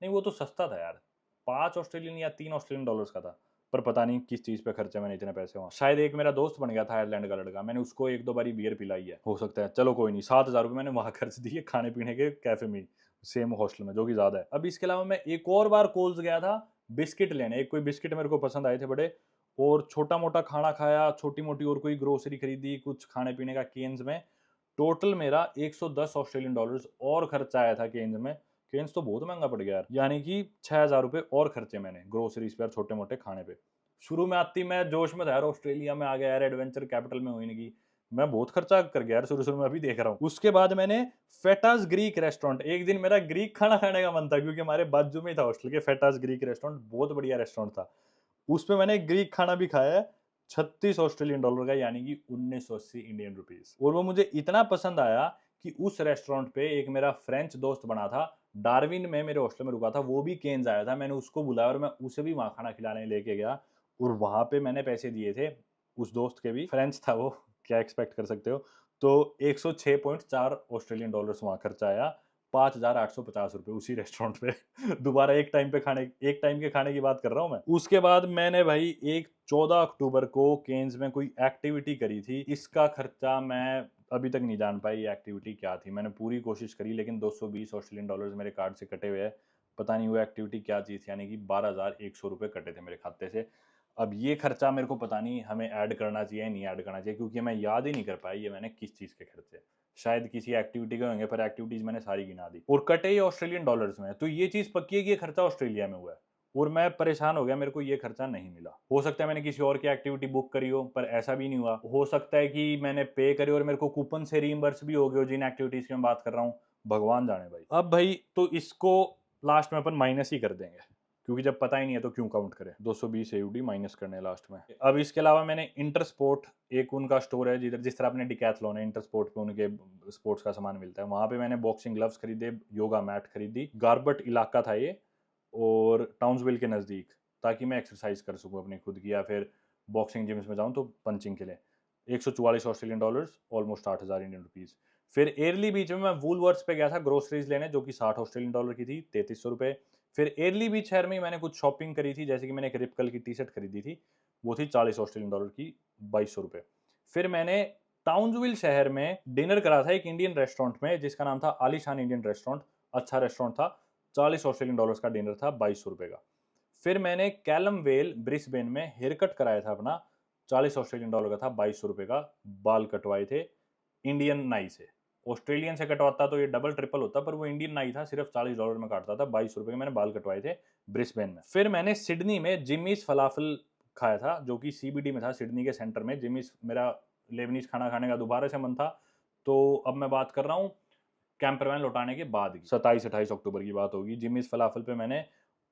नहीं वो तो सस्ता था यार, 5 ऑस्ट्रेलियन या 3 ऑस्ट्रेलियन डॉलर्स का था। पर पता नहीं किस चीज़ पे खर्चे मैंने इतने पैसे वहाँ। शायद एक मेरा दोस्त बन गया था आयरलैंड का लड़का, मैंने उसको 1-2 बारी बियर पिलाई है, हो सकता है। चलो कोई नहीं, 7,000 रुपये मैंने वहाँ खर्च दिए खाने पीने के कैफे में, सेम हॉस्टल में, जो कि ज़्यादा है। अब इसके अलावा मैं एक और बार कोल्स गया था बिस्किट लेने, एक कोई बिस्किट मेरे को पसंद आए थे बड़े, और छोटा मोटा खाना खाया, छोटी मोटी और कोई ग्रोसरी खरीदी, कुछ खाने पीने का केन्स में। टोटल मेरा 110 ऑस्ट्रेलियन डॉलर्स और खर्चा आया था केन्स में। केन्स तो बहुत महंगा पड़ गया यार, यानी कि 6,000 रुपये और खर्चे मैंने ग्रोसरीज पे और छोटे मोटे खाने पे। शुरू में आती मैं जोश में था यार, ऑस्ट्रेलिया में आ गया यार, एडवेंचर कैपिटल में हुई की, मैं बहुत खर्चा कर गया यार शुरू शुरू में, अभी देख रहा हूँ। उसके बाद मैंने फेटास ग्रीक रेस्टोरेंट, एक दिन मेरा ग्रीक खाना खाने का मन था, क्योंकि हमारे बाजू में ही था हॉस्टल के फेटास ग्रीक रेस्टोरेंट, बहुत बढ़िया रेस्टोरेंट था। उसपे मैंने ग्रीक खाना भी खाया है, 36 ऑस्ट्रेलियन डॉलर का, यानी कि 1980 इंडियन रुपीस। और वो मुझे इतना पसंद आया कि उस रेस्टोरेंट पे एक मेरा फ्रेंच दोस्त बना था, डार्विन में मेरे हॉस्टल में रुका था, वो भी केन्स आया था, मैंने उसको बुलाया और मैं उसे भी वहां खाना खिलाने लेके गया, और वहां पे मैंने पैसे दिए थे, उस दोस्त के भी, फ्रेंच था वो, क्या एक्सपेक्ट कर सकते हो। तो 106.4 ऑस्ट्रेलियन डॉलर्स वहां खर्चा आया, 5,850 रुपये उसी रेस्टोरेंट पे। दोबारा एक टाइम पे खाने, एक टाइम के खाने की बात कर रहा हूँ मैं। उसके बाद मैंने भाई एक 14 अक्टूबर को केन्स में कोई एक्टिविटी करी थी, इसका खर्चा मैं अभी तक नहीं जान पाई ये एक्टिविटी क्या थी। मैंने पूरी कोशिश करी, लेकिन 220 ऑस्ट्रेलियन डॉलर्स मेरे कार्ड से कटे हुए हैं, पता नहीं वो एक्टिविटी क्या चीज़ थी, यानी कि 12,100 रुपये कटे थे मेरे खाते से। अब ये खर्चा मेरे को पता नहीं हमें ऐड करना चाहिए नहीं ऐड करना चाहिए, क्योंकि मैं याद ही नहीं कर पाया ये मैंने किस चीज़ के खर्चे, शायद किसी एक्टिविटी के होंगे, पर एक्टिविटीज मैंने सारी गिना दी, और कटे ही ऑस्ट्रेलियन डॉलर्स में। तो ये चीज पक्की है कि ये खर्चा ऑस्ट्रेलिया में हुआ है, और मैं परेशान हो गया, मेरे को ये खर्चा नहीं मिला। हो सकता है मैंने किसी और की एक्टिविटी बुक करी हो, पर ऐसा भी नहीं हुआ। हो सकता है कि मैंने पे करी और मेरे को कूपन से रीइंबर्स भी हो गए हो, जिन एक्टिविटीज की मैं बात कर रहा हूँ, भगवान जाने भाई। अब भाई तो इसको लास्ट में अपन माइनस ही कर देंगे, क्योंकि जब पता ही नहीं है तो क्यों काउंट करें, 220 एयूडी माइनस करने लास्ट में। अब इसके अलावा मैंने इंटरस्पोर्ट, एक उनका स्टोर है जिधर, जिस तरह अपने डिकैथलॉन है, इंटरस्पोर्ट पे उनके स्पोर्ट्स का सामान मिलता है, वहां पे मैंने बॉक्सिंग ग्लव्स खरीदे, योगा मैट खरीदी। गारबट इलाका था ये, और टाउन्सविल के नज़दीक, ताकि मैं एक्सरसाइज कर सकूँ अपनी खुद की, या फिर बॉक्सिंग जिम्स में जाऊँ तो पंचिंग के लिए। 144 Australian dollars, almost 8,000 Indian rupees. फिर एयरली बीच में मैं वूलवर्ट्स पे गया था ग्रोसरीज लेने, जो कि 60 ऑस्ट्रेलियन डॉलर की थी, 3300 रुपये। फिर एयरली बीच शहर में ही मैंने कुछ शॉपिंग करी थी, जैसे कि मैंने एक रिपकल की टी शर्ट खरीदी थी, वो थी 40 ऑस्ट्रेलियन डॉलर की, 2200 रुपये। फिर मैंने टाउन्सविल शहर में डिनर करा था एक इंडियन रेस्टोरेंट में, जिसका नाम था आलीशान इंडियन रेस्टोरेंट, अच्छा रेस्टोरेंट था, 40 ऑस्ट्रेलियन डॉलर्स का डिनर था, 2200 रुपये का। फिर मैंने कैलम वेल ब्रिस्बेन में हेयर कट कराया था अपना, 40 ऑस्ट्रेलियन डॉलर का था, 2200 रुपये का बाल कटवाए थे इंडियन नाई से। ऑस्ट्रेलियन से कटवाता तो ये डबल ट्रिपल होता, पर वो इंडियन नाई था, सिर्फ $40 में काटता था। 2200 रुपये के मैंने बाल कटवाए थे ब्रिस्बेन में। फिर मैंने सिडनी में जिमीज फलाफल खाया था, जो कि सीबीडी में था, सिडनी के सेंटर में। जिमीज, मेरा लेबनीज खाना खाने का दोबारा से मन था, तो अब मैं बात कर रहा हूँ कैंपरवैन लौटाने के बाद की, 27-28 अक्टूबर की बात होगी। जिमीज फलाफल पे मैंने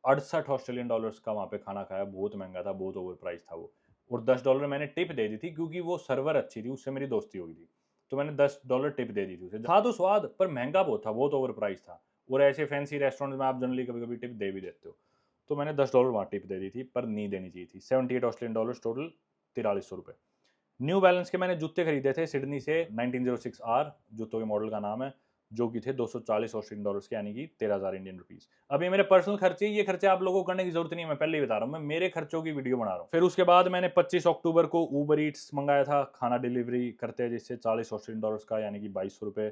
68 ऑस्ट्रेलियन डॉलर्स का वहाँ पे खाना खाया। बहुत महंगा था, बहुत ओवर प्राइस था वो। और $10 मैंने टिप दे दी थी, क्योंकि वो सर्वर अच्छी थी, उससे मेरी दोस्ती हो गई थी, तो मैंने $10 टिप दे दी थी उसे। था तो स्वाद, पर महंगा बहुत था, बहुत ओवर प्राइस था। और ऐसे फैंसी रेस्टोरेंट में आप जनरली कभी कभी टिप दे भी देते हो, तो मैंने $10 वहाँ टिप दे दी थी, पर नहीं देनी चाहिए थी। 78 ऑस्ट्रेलियन डॉलर टोटल, 4300 रुपये। न्यू बैलेंस के मैंने जूते खरीदे थे सिडनी से, 1906R जूतों के मॉडल का नाम है, जो कि थे 240 ऑस्ट्रेलियन डॉलर्स के, यानी कि 13,000 इंडियन रुपीस। अब ये मेरे पर्सनल खर्चे, ये खर्चे आप लोगों को करने की जरूरत नहीं है, मैं पहले ही बता रहा हूँ, मैं मेरे खर्चों की वीडियो बना रहा हूँ। फिर उसके बाद मैंने 25 अक्टूबर को ऊबर ईट्स मंगाया था, खाना डिलीवरी करते हैं जिससे, 40 ऑस्ट्रेलियन डॉलर्स का, यानी कि 2200 रुपये।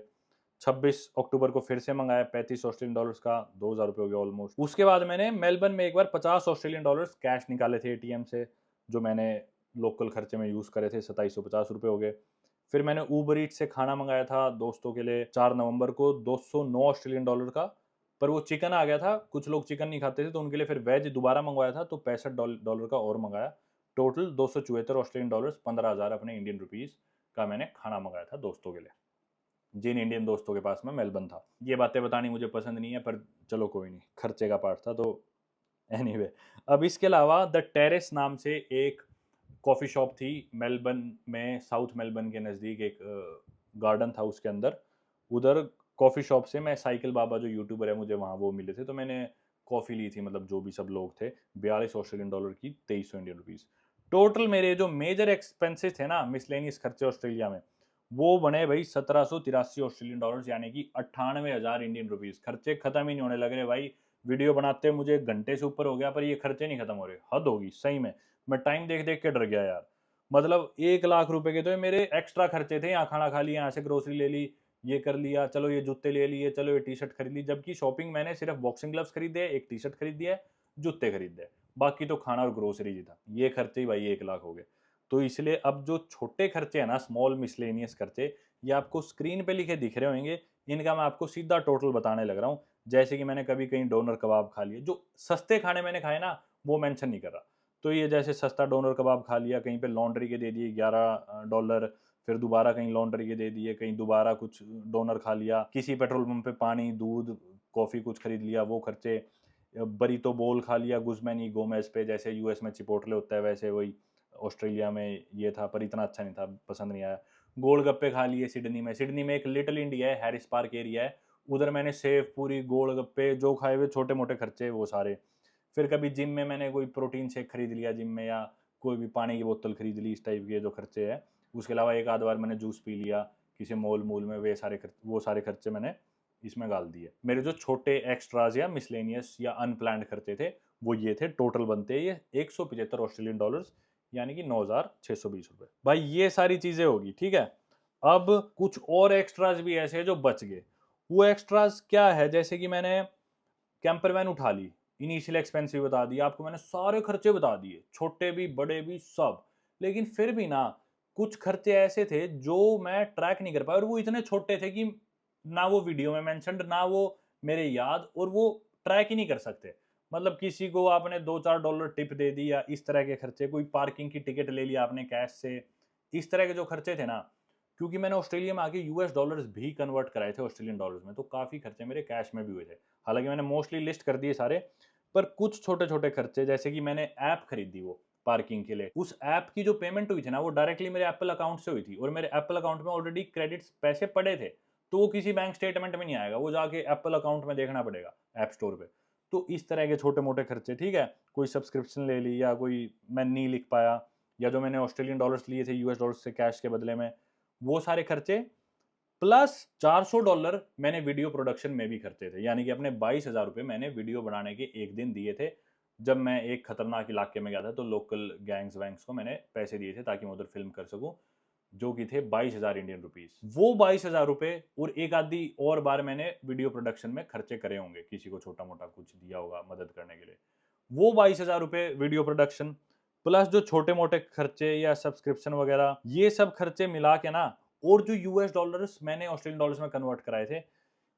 26 अक्टूबर को फिर से मंगाया, 35 ऑस्ट्रेलियन डॉलर्स का, 2000 रुपये हो गया ऑलमोस्ट। उसके बाद मैंने मेलबर्न में एक बार 50 ऑस्ट्रेलियन डॉलर्स कैश निकाले थे एटीएम से, जो मैंने लोकल खर्चे में यूज़ करे थे, 2750 रुपये हो गए। फिर मैंने ऊबर ईट से खाना मंगाया था दोस्तों के लिए 4 नवंबर को, 209 ऑस्ट्रेलियन डॉलर का, पर वो चिकन आ गया था, कुछ लोग चिकन नहीं खाते थे, तो उनके लिए फिर वेज दोबारा मंगवाया था, तो 65 डॉलर का और मंगाया। टोटल 274 ऑस्ट्रेलियन डॉलर्स, 15,000 अपने इंडियन रुपीस का मैंने खाना मंगाया था दोस्तों के लिए, जिन इंडियन दोस्तों के पास में मेलबर्न था। ये बातें बतानी मुझे पसंद नहीं है, पर चलो कोई नहीं, खर्चे का पार्ट था तो। एनीवे, अब इसके अलावा द टेरेस नाम से एक कॉफ़ी शॉप थी मेलबर्न में, साउथ मेलबर्न के नज़दीक एक गार्डन था उसके अंदर। उधर कॉफ़ी शॉप से मैं साइकिल बाबा जो यूट्यूबर है, मुझे वहाँ वो मिले थे, तो मैंने कॉफ़ी ली थी, मतलब जो भी सब लोग थे, 42 ऑस्ट्रेलियन डॉलर की, 2300 इंडियन रुपीज़। टोटल मेरे जो मेजर एक्सपेंसेस थे ना, मिसलेनियस खर्चे ऑस्ट्रेलिया में, वो बने भाई 1783 ऑस्ट्रेलियन डॉलर्स, यानी कि 98,000 इंडियन रुपीज़। खर्चे खत्म ही नहीं होने लग रहे भाई। वीडियो बनाते मुझे घंटे से ऊपर हो गया, पर ये खर्चे नहीं खत्म हो रहे। हद होगी सही में, मैं टाइम देख देख के डर गया यार। मतलब 1 लाख रुपए के तो ये मेरे एक्स्ट्रा खर्चे थे। यहाँ खाना खा लिया, यहाँ से ग्रोसरी ले ली, ये कर लिया, चलो ये जूते ले लिए, चलो ये टी शर्ट खरीद ली। जबकि शॉपिंग मैंने सिर्फ बॉक्सिंग ग्लव्स खरीदे, एक टी शर्ट खरीद दिया, जूते खरीदे, बाकी तो खाना और ग्रोसरी ही था। ये खर्चे ही भाई 1 लाख हो गए। तो इसलिए अब जो छोटे खर्चे हैं ना, स्मॉल मिसलेनियस खर्चे, ये आपको स्क्रीन पे लिखे दिख रहे होंगे, इनका मैं आपको सीधा टोटल बताने लग रहा हूँ। जैसे कि मैंने कभी कहीं डोनर कबाब खा लिए, जो सस्ते खाने मैंने खाए ना, वो मेंशन नहीं कर रहा। तो ये जैसे सस्ता डोनर कबाब खा लिया, कहीं पे लॉन्ड्री के दे दिए $11, फिर दोबारा कहीं लॉन्ड्री के दे दिए, कहीं दोबारा कुछ डोनर खा लिया, किसी पेट्रोल पंप पे पानी, दूध, कॉफ़ी कुछ खरीद लिया, वो खर्चे। बरीतो बोल खा लिया गुज़मैनी गोमेज़ पे, जैसे यूएस में चिपोटले होता है वैसे वही ऑस्ट्रेलिया में ये था, पर इतना अच्छा नहीं था, पसंद नहीं आया। गोलगप्पे खा लिए सिडनी में। सिडनी में एक लिटिल इंडिया है, हैरिस पार्क एरिया है, उधर मैंने सेव पूरी, गोलगप्पे, जो खाए हुए छोटे मोटे खर्चे वो सारे। फिर कभी जिम में मैंने कोई प्रोटीन शेक खरीद लिया जिम में, या कोई भी पानी की बोतल खरीद ली, इस टाइप के जो खर्चे हैं। उसके अलावा एक आध बार मैंने जूस पी लिया किसी मॉल मूल में, वो सारे खर्चे मैंने इसमें डाल दिए। मेरे जो छोटे एक्स्ट्राज या मिसलेनियस या अनप्लान्ड खर्चे थे, वो ये थे। टोटल बनते हैं ये 175 ऑस्ट्रेलियन डॉलर्स, यानी कि 9,620 रुपये। भाई ये सारी चीज़ें होगी, ठीक है। अब कुछ और एक्स्ट्राज भी ऐसे हैं जो बच गए। वो एक्स्ट्राज क्या है, जैसे कि मैंने कैंपर वैन उठा ली, इनिशियल एक्सपेंस भी बता दिया आपको मैंने, सारे खर्चे बता दिए, छोटे भी बड़े भी सब। लेकिन फिर भी ना, कुछ खर्चे ऐसे थे जो मैं ट्रैक नहीं कर पाया, और वो इतने छोटे थे कि ना वो वीडियो में मेंशन्ड, ना वो मेरे याद, और वो ट्रैक ही नहीं कर सकते। मतलब किसी को आपने $2-4 टिप दे दी, या इस तरह के खर्चे, कोई पार्किंग की टिकट ले लिया आपने कैश से, इस तरह के जो खर्चे थे ना, क्योंकि मैंने ऑस्ट्रेलिया में आके यूएस डॉलर्स भी कन्वर्ट कराए थे ऑस्ट्रेलियन डॉलर्स में, तो काफ़ी खर्चे मेरे कैश में भी हुए थे। हालांकि मैंने मोस्टली लिस्ट कर दिए सारे, पर कुछ छोटे छोटे खर्चे, जैसे कि मैंने ऐप खरीदी वो पार्किंग के लिए, उस ऐप की जो पेमेंट हुई थी ना, वो डायरेक्टली मेरे एप्पल अकाउंट से हुई थी, और मेरे एप्पल अकाउंट में ऑलरेडी क्रेडिट्स पैसे पड़े थे, तो वो किसी बैंक स्टेटमेंट में नहीं आएगा, वो जाके एप्पल अकाउंट में देखना पड़ेगा ऐप स्टोर पे। तो इस तरह के छोटे मोटे खर्चे, ठीक है। कोई सब्सक्रिप्शन ले ली, या कोई मैं नहीं लिख पाया, या जो मैंने ऑस्ट्रेलियन डॉलर्स लिए थे यूएस डॉलर्स से कैश के बदले में, वो सारे खर्चे, प्लस $400 मैंने वीडियो प्रोडक्शन में भी खर्चे थे। यानी कि अपने 22,000 रुपये मैंने वीडियो बनाने के एक दिन दिए थे। जब मैं एक खतरनाक इलाके में गया था, तो लोकल गैंग्स वैंग्स को मैंने पैसे दिए थे ताकि मैं उधर फिल्म कर सकूं, जो कि थे 22,000 इंडियन रुपीस। वो 22,000 रुपये, और एक आधी और बार मैंने वीडियो प्रोडक्शन में खर्चे करे होंगे, किसी को छोटा मोटा कुछ दिया होगा मदद करने के लिए। वो 22,000 रुपये वीडियो प्रोडक्शन, प्लस जो छोटे मोटे खर्चे या सब्सक्रिप्शन वगैरह, ये सब खर्चे मिला के ना, और जो यूएस डॉलर्स मैंने ऑस्ट्रेलियन डॉलर्स में कन्वर्ट कराए थे,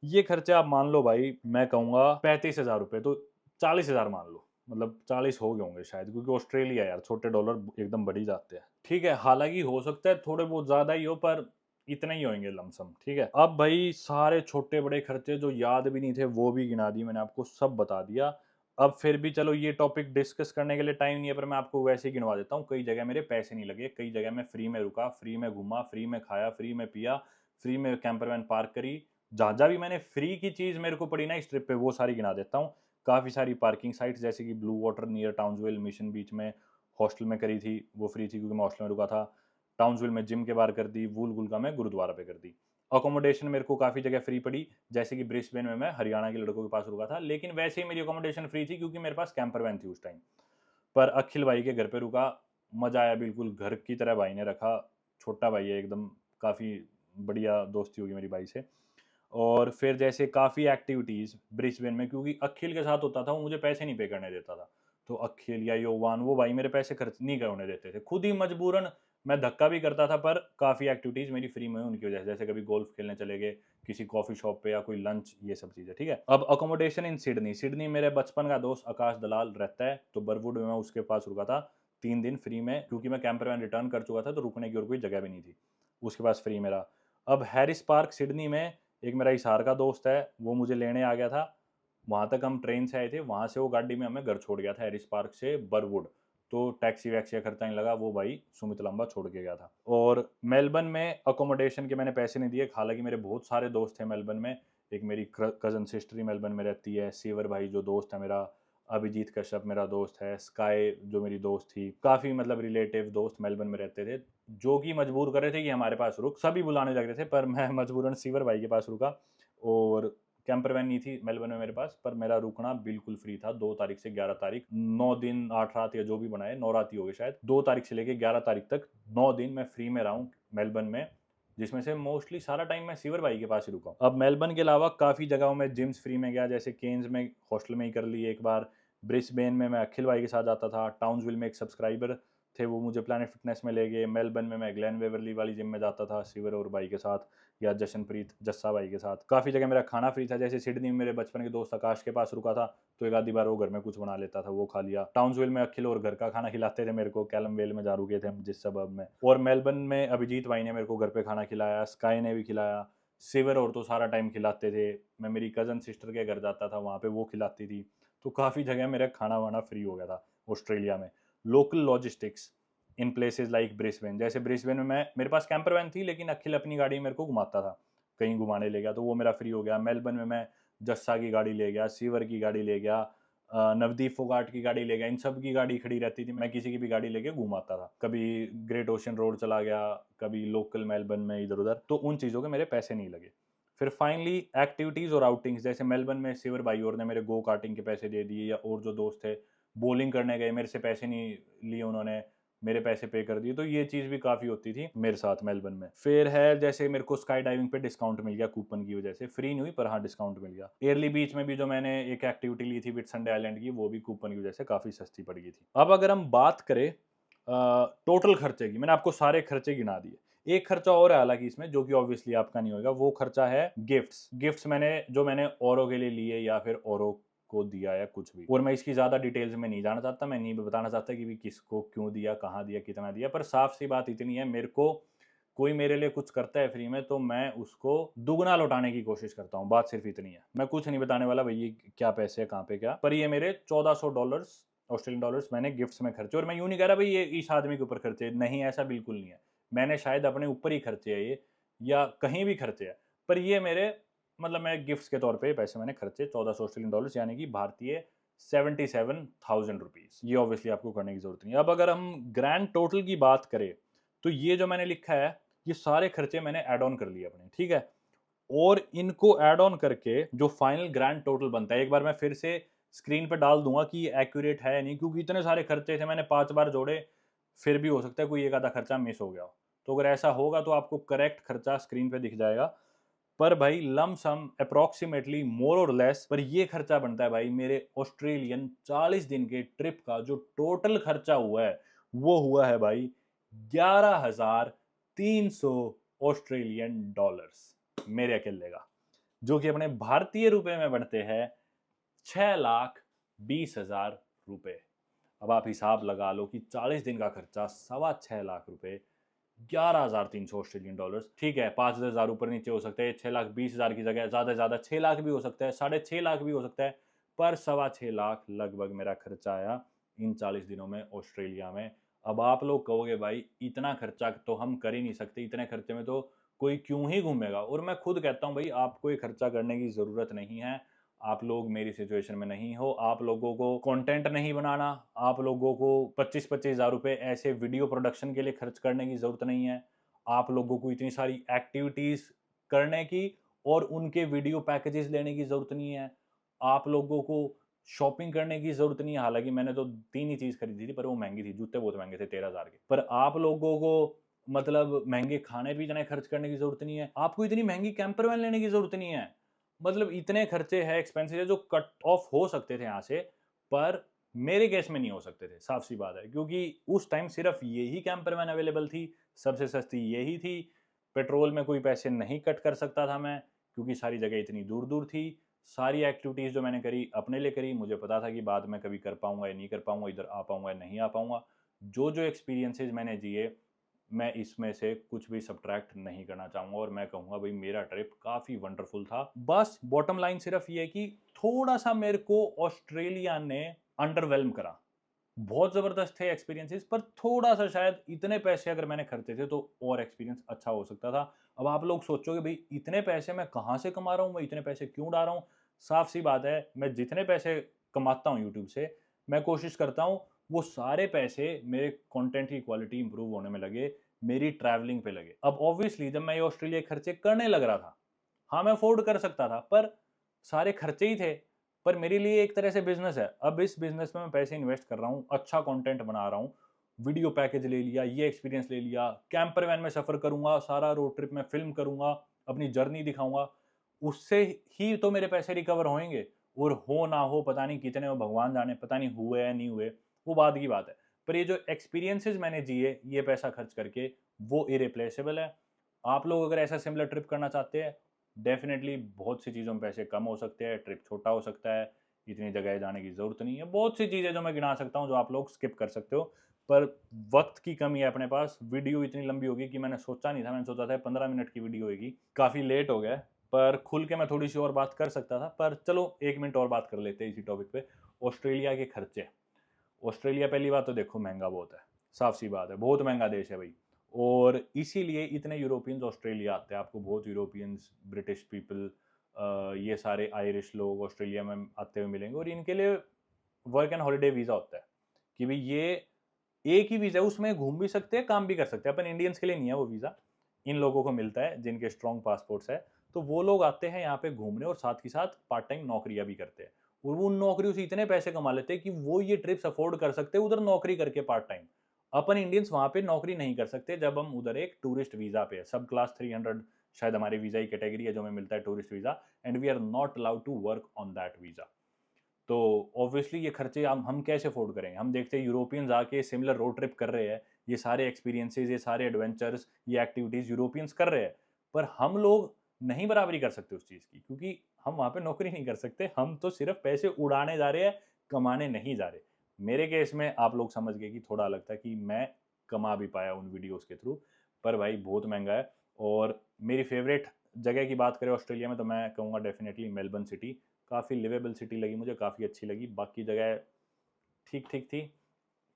ये खर्चे आप मान लो भाई, मैं कहूंगा 35,000 रुपए, तो 40,000 मान लो, मतलब 40 हो गए होंगे शायद, क्योंकि ऑस्ट्रेलिया यार, छोटे डॉलर एकदम बढ़ ही जाते हैं। ठीक है, हालांकि हो सकता है थोड़े बहुत ज्यादा ही हो, पर इतने ही होंगे लमसम। ठीक है, अब भाई सारे छोटे बड़े खर्चे जो याद भी नहीं थे वो भी गिना दिए मैंने आपको, सब बता दिया। अब फिर भी चलो, ये टॉपिक डिस्कस करने के लिए टाइम नहीं है, पर मैं आपको वैसे ही गिनवा देता हूँ। कई जगह मेरे पैसे नहीं लगे, कई जगह मैं फ्री में रुका, फ्री में घूमा, फ्री में खाया, फ्री में पिया, फ्री में कैंपर वैन पार्क करी। जहाँ जहाँ भी मैंने फ्री की चीज़ मेरे को पड़ी ना इस ट्रिप पे, वो सारी गिना देता हूँ। काफ़ी सारी पार्किंग साइट्स, जैसे कि blue water near Townsville mission beach में हॉस्टल में करी थी, वो फ्री थी क्योंकि मैं हॉस्टल में रुका था। टाउन्सविल में जिम के बाहर कर दी, वूलगुल का मैं गुरुद्वारा पे कर दी। अकोमोडेशन मेरे को काफ़ी जगह फ्री पड़ी, जैसे कि ब्रिस्बेन में मैं हरियाणा के लड़कों के पास रुका था, लेकिन वैसे ही मेरी अकोमोडेशन फ्री थी क्योंकि मेरे पास कैंपर वैन थी उस टाइम। पर अखिल भाई के घर पे रुका, मज़ा आया बिल्कुल, घर की तरह भाई ने रखा। छोटा भाई है एकदम, काफ़ी बढ़िया दोस्ती होगी मेरी भाई से। और फिर जैसे काफ़ी एक्टिविटीज़ ब्रिस्बेन में, क्योंकि अखिल के साथ होता था, वो मुझे पैसे नहीं पे करने देता था। तो अखिल या योवान, वो भाई मेरे पैसे खर्च नहीं करने देते थे, खुद ही मजबूरन मैं धक्का भी करता था, पर काफ़ी एक्टिविटीज़ मेरी फ्री में हुई उनकी वजह से। जैसे कभी गोल्फ खेलने चले गए किसी कॉफ़ी शॉप पे, या कोई लंच, ये सब चीज़ें। ठीक है, अब अकोमोडेशन इन सिडनी। सिडनी मेरे बचपन का दोस्त आकाश दलाल रहता है, तो बरवुड में मैं उसके पास रुका था 3 दिन फ्री में, क्योंकि मैं कैंपर वैन रिटर्न कर चुका था, तो रुकने की और कोई जगह भी नहीं थी। उसके पास फ्री में रहा। अब हैरिस पार्क सिडनी में एक मेरा हिसार का दोस्त है, वो मुझे लेने आ गया था। वहाँ तक हम ट्रेन से आए थे, वहाँ से वो गाड़ी में हमें घर छोड़ गया था, हैरिस पार्क से बरवुड। तो टैक्सी वैक्सी का खर्चा नहीं लगा, वो भाई सुमित लंबा छोड़ के गया था। और मेलबर्न में अकोमोडेशन के मैंने पैसे नहीं दिए, हालांकि मेरे बहुत सारे दोस्त थे मेलबर्न में। एक मेरी कज़न सिस्टर ही मेलबर्न में रहती है, सीवर भाई जो दोस्त है मेरा, अभिजीत कश्यप मेरा दोस्त है, स्काई जो मेरी दोस्त थी, काफ़ी मतलब रिलेटिव दोस्त मेलबर्न में रहते थे, जो कि मजबूर कर रहे थे कि हमारे पास रुक। सभी बुलाने लग रहे थे, पर मैं मजबूरन सीवर भाई के पास रुका। और कैंपर वैन नहीं थी मेलबर्न में मेरे पास, पर मेरा रुकना बिल्कुल फ्री था। 2 तारीख से 11 तारीख, 9 दिन 8 रात या जो भी बनाए, 9 रात ही हो गए शायद। 2 तारीख से लेके 11 तारीख तक 9 दिन मैं फ्री में रहा हूँ मेलबर्न में, जिसमें से मोस्टली सारा टाइम मैं सीवर भाई के पास ही रुका हूँ। अब मेलबर्न के अलावा काफ़ी जगहों में जिम्स फ्री में गया, जैसे केन्स में हॉस्टल में ही कर ली एक बार। ब्रिस्बेन में मैं अखिल भाई के साथ जाता था। टाउन्सविल में एक सब्सक्राइबर थे, वो मुझे प्लानट फिटनेस में ले गए। मेलबर्न में मैं ग्लेन वेवरली वाली जिम में जाता था सीवर और भाई के साथ, या जशनप्रीत जस्सा भाई के साथ। काफ़ी जगह मेरा खाना फ्री था, जैसे सिडनी में मेरे बचपन के दोस्त आकाश के पास रुका था, तो एक आधी बार वो घर में कुछ बना लेता था, वो खा लिया। टाउन्सविल में अखिल और घर का खाना खिलाते थे मेरे को, कैलम वेल में जा रुके थे हम जिस सबब में। और मेलबर्न में अभिजीत भाई ने मेरे को घर पे खाना खिलाया, स्काई ने भी खिलाया, सिवर और तो सारा टाइम खिलाते थे। मैं मेरी कज़न सिस्टर के घर जाता था, वहाँ पे वो खिलाती थी। तो काफ़ी जगह मेरा खाना वाना फ्री हो गया था ऑस्ट्रेलिया में। Local logistics in places like Brisbane, जैसे ब्रिस्बेन में मैं, मेरे पास कैंपर वैन थी, लेकिन अखिल अपनी गाड़ी मेरे को घुमाता था, कहीं घुमाने ले गया, तो वो मेरा फ्री हो गया। मेलबर्न में मैं जस्सा की गाड़ी ले गया, सीवर की गाड़ी ले गया, नवदीप फोगाट की गाड़ी ले गया, इन सब की गाड़ी खड़ी रहती थी, मैं किसी की भी गाड़ी लेके घुमाता था। कभी ग्रेट ओशन रोड चला गया, कभी लोकल मेलबर्न में इधर उधर, तो उन चीज़ों के मेरे पैसे नहीं लगे। फिर फाइनली एक्टिविटीज़ और आउटिंग्स, जैसे मेलबर्न में सिवर भाई और ने मेरे गो कार्टिंग के पैसे दे दिए, या और जो दोस्त थे बॉलिंग करने गए, मेरे से पैसे नहीं लिए उन्होंने, मेरे पैसे पे कर दिए। तो ये चीज़ भी काफ़ी होती थी मेरे साथ मेलबर्न में। फिर है जैसे मेरे को स्काई डाइविंग पे डिस्काउंट मिल गया कूपन की वजह से, फ्री नहीं हुई पर हाँ डिस्काउंट मिल गया। एयरली बीच में भी जो मैंने एक एक्टिविटी ली थी विटसंडे आइलैंड की, वो भी कूपन की वजह से काफ़ी सस्ती पड़ गई थी। अब अगर हम बात करें टोटल खर्चे की, मैंने आपको सारे खर्चे गिना दिए। एक खर्चा और है हालांकि इसमें, जो कि ऑब्वियसली आपका नहीं होगा, वो खर्चा है गिफ्ट्स। गिफ्ट्स मैंने औरों के लिए लिए, या फिर औरों को दिया, या कुछ भी। और मैं इसकी ज़्यादा डिटेल्स में नहीं जाना चाहता, मैं नहीं बताना चाहता कि भी किसको क्यों दिया, कहाँ दिया, कितना दिया। पर साफ सी बात इतनी है, मेरे को कोई मेरे लिए कुछ करता है फ्री में, तो मैं उसको दुगना लौटाने की कोशिश करता हूँ। बात सिर्फ इतनी है, मैं कुछ नहीं बताने वाला भाई ये क्या पैसे है, कहाँ पे क्या। पर ये मेरे $1400 ऑस्ट्रेलियन डॉलर्स मैंने गिफ्ट्स में खर्चे। और मैं यूँ नहीं कह रहा भाई ये इस आदमी के ऊपर खर्चे, नहीं, ऐसा बिल्कुल नहीं है। मैंने शायद अपने ऊपर ही खर्चे है ये, या कहीं भी खर्चे है, पर ये मेरे, मतलब मैं गिफ्ट्स के तौर पे पैसे मैंने खर्चे $1400, यानी कि भारतीय 77,000 रुपीज़। ये ऑब्वियसली आपको करने की जरूरत नहीं है। अब अगर हम ग्रैंड टोटल की बात करें, तो ये जो मैंने लिखा है, ये सारे खर्चे मैंने ऐड ऑन कर लिए अपने, ठीक है। और इनको ऐड ऑन करके जो फाइनल ग्रैंड टोटल बनता है, एक बार मैं फिर से स्क्रीन पे डाल दूंगा कि ये एक्यूरेट है या नहीं, क्योंकि इतने सारे खर्चे थे, मैंने 5 बार जोड़े, फिर भी हो सकता है कोई एक आधा खर्चा मिस हो गया हो। तो अगर ऐसा होगा तो आपको करेक्ट खर्चा स्क्रीन पे दिख जाएगा। पर भाई लम सम अप्रोक्सीमेटली मोर और लेस, पर ये खर्चा बनता है भाई मेरे ऑस्ट्रेलियन 40 दिन के ट्रिप का, जो टोटल खर्चा हुआ है वो हुआ है भाई 11,300 ऑस्ट्रेलियन डॉलर्स मेरे अकेले का, जो कि अपने भारतीय रुपए में बनते हैं 6,20,000 रुपए। अब आप हिसाब लगा लो कि 40 दिन का खर्चा 6.25 लाख रुपए, 11,300 ऑस्ट्रेलियन डॉलर्स। ठीक है, 5,000 ऊपर नीचे हो सकते हैं, 6,20,000 की जगह ज्यादा से ज्यादा 6 लाख भी हो सकता है, 6.5 लाख भी हो सकता है, पर 6.25 लाख लगभग मेरा खर्चा आया इन 40 दिनों में ऑस्ट्रेलिया में। अब आप लोग कहोगे भाई इतना खर्चा तो हम कर ही नहीं सकते, इतने खर्चे में तो कोई क्यों ही घूमेगा, और मैं खुद कहता हूँ भाई आपको ये खर्चा करने की जरूरत नहीं है। आप लोग मेरी सिचुएशन में नहीं हो, आप लोगों को कंटेंट नहीं बनाना, आप लोगों को 25-25 हज़ार रुपए ऐसे वीडियो प्रोडक्शन के लिए खर्च करने की जरूरत नहीं है, आप लोगों को इतनी सारी एक्टिविटीज करने की और उनके वीडियो पैकेजेस लेने की जरूरत नहीं है, आप लोगों को शॉपिंग करने की जरूरत नहीं है। हालांकि मैंने तो 3 ही चीज खरीदी थी, पर वो महंगी थी, जूते बहुत महंगे थे 13,000 के। पर आप लोगों को मतलब महंगे खाने पीने खर्च करने की जरूरत नहीं है, आपको इतनी महंगी कैंपर वैन लेने की जरूरत नहीं है। मतलब इतने खर्चे हैं, एक्सपेंसेस है जो कट ऑफ हो सकते थे यहाँ से, पर मेरे केस में नहीं हो सकते थे, साफ सी बात है, क्योंकि उस टाइम सिर्फ यही कैंपर वैन अवेलेबल थी, सबसे सस्ती यही थी। पेट्रोल में कोई पैसे नहीं कट कर सकता था मैं, क्योंकि सारी जगह इतनी दूर दूर थी। सारी एक्टिविटीज़ जो मैंने करी अपने लिए करी, मुझे पता था कि बाद में कभी कर पाऊंगा या नहीं कर पाऊंगा, इधर आ पाऊंगा या नहीं आ पाऊंगा। जो जो एक्सपीरियंसेस मैंने जिए, मैं इसमें से कुछ भी सब्ट्रैक्ट नहीं करना चाहूंगा, और मैं कहूंगा भाई मेरा ट्रिप काफ़ी वंडरफुल था। बस बॉटम लाइन सिर्फ ये कि थोड़ा सा मेरे को ऑस्ट्रेलिया ने अंडरवेल्म करा। बहुत ज़बरदस्त थे एक्सपीरियंसेस, पर थोड़ा सा शायद इतने पैसे अगर मैंने खर्चे थे तो और एक्सपीरियंस अच्छा हो सकता था। अब आप लोग सोचोगे भाई इतने पैसे मैं कहाँ से कमा रहा हूँ, मैं इतने पैसे क्यों उड़ा रहा हूँ। साफ सी बात है, मैं जितने पैसे कमाता हूँ यूट्यूब से, मैं कोशिश करता हूँ वो सारे पैसे मेरे कंटेंट की क्वालिटी इंप्रूव होने में लगे, मेरी ट्रैवलिंग पे लगे। अब ऑब्वियसली जब मैं ये ऑस्ट्रेलिया के खर्चे करने लग रहा था, हाँ मैं अफोर्ड कर सकता था, पर सारे खर्चे ही थे। पर मेरे लिए एक तरह से बिजनेस है, अब इस बिजनेस में मैं पैसे इन्वेस्ट कर रहा हूँ, अच्छा कंटेंट बना रहा हूँ, वीडियो पैकेज ले लिया, ये एक्सपीरियंस ले लिया, कैंपर वैन में सफर करूंगा, सारा रोड ट्रिप में फिल्म करूंगा, अपनी जर्नी दिखाऊंगा, उससे ही तो मेरे पैसे रिकवर होंगे। और हो ना हो पता नहीं कितने हो, भगवान जाने, पता नहीं हुए या नहीं हुए, वो बात की बात है। पर ये जो एक्सपीरियंसेस मैंने जिए ये पैसा खर्च करके, वो इरिप्लेसेबल है। आप लोग अगर ऐसा सिमिलर ट्रिप करना चाहते हैं, डेफिनेटली बहुत सी चीज़ों में पैसे कम हो सकते हैं, ट्रिप छोटा हो सकता है, इतनी जगह जाने की ज़रूरत नहीं है, बहुत सी चीज़ें जो मैं गिना सकता हूँ जो आप लोग स्किप कर सकते हो। पर वक्त की कमी है अपने पास, वीडियो इतनी लंबी होगी कि मैंने सोचा नहीं था, मैंने सोचा था 15 मिनट की वीडियो होगी, काफ़ी लेट हो गया, पर खुल के मैं थोड़ी सी और बात कर सकता था, पर चलो 1 मिनट और बात कर लेते हैं इसी टॉपिक पे। ऑस्ट्रेलिया के खर्चे। ऑस्ट्रेलिया पहली बात तो देखो महंगा बहुत है, साफ सी बात है, बहुत महंगा देश है भाई। और इसीलिए इतने यूरोपियंस ऑस्ट्रेलिया आते हैं, आपको बहुत यूरोपियंस, ब्रिटिश पीपल, ये सारे आयरिश लोग ऑस्ट्रेलिया में आते हुए मिलेंगे, और इनके लिए वर्क एंड हॉलीडे वीज़ा होता है कि भाई ये एक ही वीज़ा है, उसमें घूम भी सकते हैं, काम भी कर सकते हैं। अपन इंडियंस के लिए नहीं है वो वीज़ा, इन लोगों को मिलता है जिनके स्ट्रॉन्ग पासपोर्ट्स है। तो वो लोग आते हैं यहाँ पे घूमने, और साथ ही साथ पार्ट टाइम नौकरियां भी करते हैं, और वो उन नौकरियों से इतने पैसे कमा लेते हैं कि वो ये ट्रिप्स अफोर्ड कर सकते हैं उधर नौकरी करके पार्ट टाइम। अपन इंडियंस वहां पे नौकरी नहीं कर सकते जब हम उधर एक टूरिस्ट वीजा पे है, सब क्लास 300 शायद हमारे वीजा की कैटेगरी है जो हमें मिलता है tourist visa, and we are not allowed to work on that visa. तो ऑब्वियसली ये खर्चे हम कैसे अफोर्ड करेंगे। हम देखते हैं यूरोपियंस आके सिमिलर रोड ट्रिप कर रहे हैं, ये सारे एक्सपीरियंसेस, ये सारे एडवेंचर्स, ये एक्टिविटीज यूरोपियंस कर रहे हैं, पर हम लोग नहीं बराबरी कर सकते उस चीज़ की, क्योंकि हम वहाँ पे नौकरी नहीं कर सकते, हम तो सिर्फ पैसे उड़ाने जा रहे हैं, कमाने नहीं जा रहे। मेरे केस में आप लोग समझ गए कि थोड़ा अलग था, कि मैं कमा भी पाया उन वीडियोस के थ्रू, पर भाई बहुत महंगा है। और मेरी फेवरेट जगह की बात करें ऑस्ट्रेलिया में, तो मैं कहूँगा डेफिनेटली मेलबर्न सिटी, काफ़ी लिवेबल सिटी लगी मुझे, काफ़ी अच्छी लगी। बाकी जगह ठीक ठीक थी,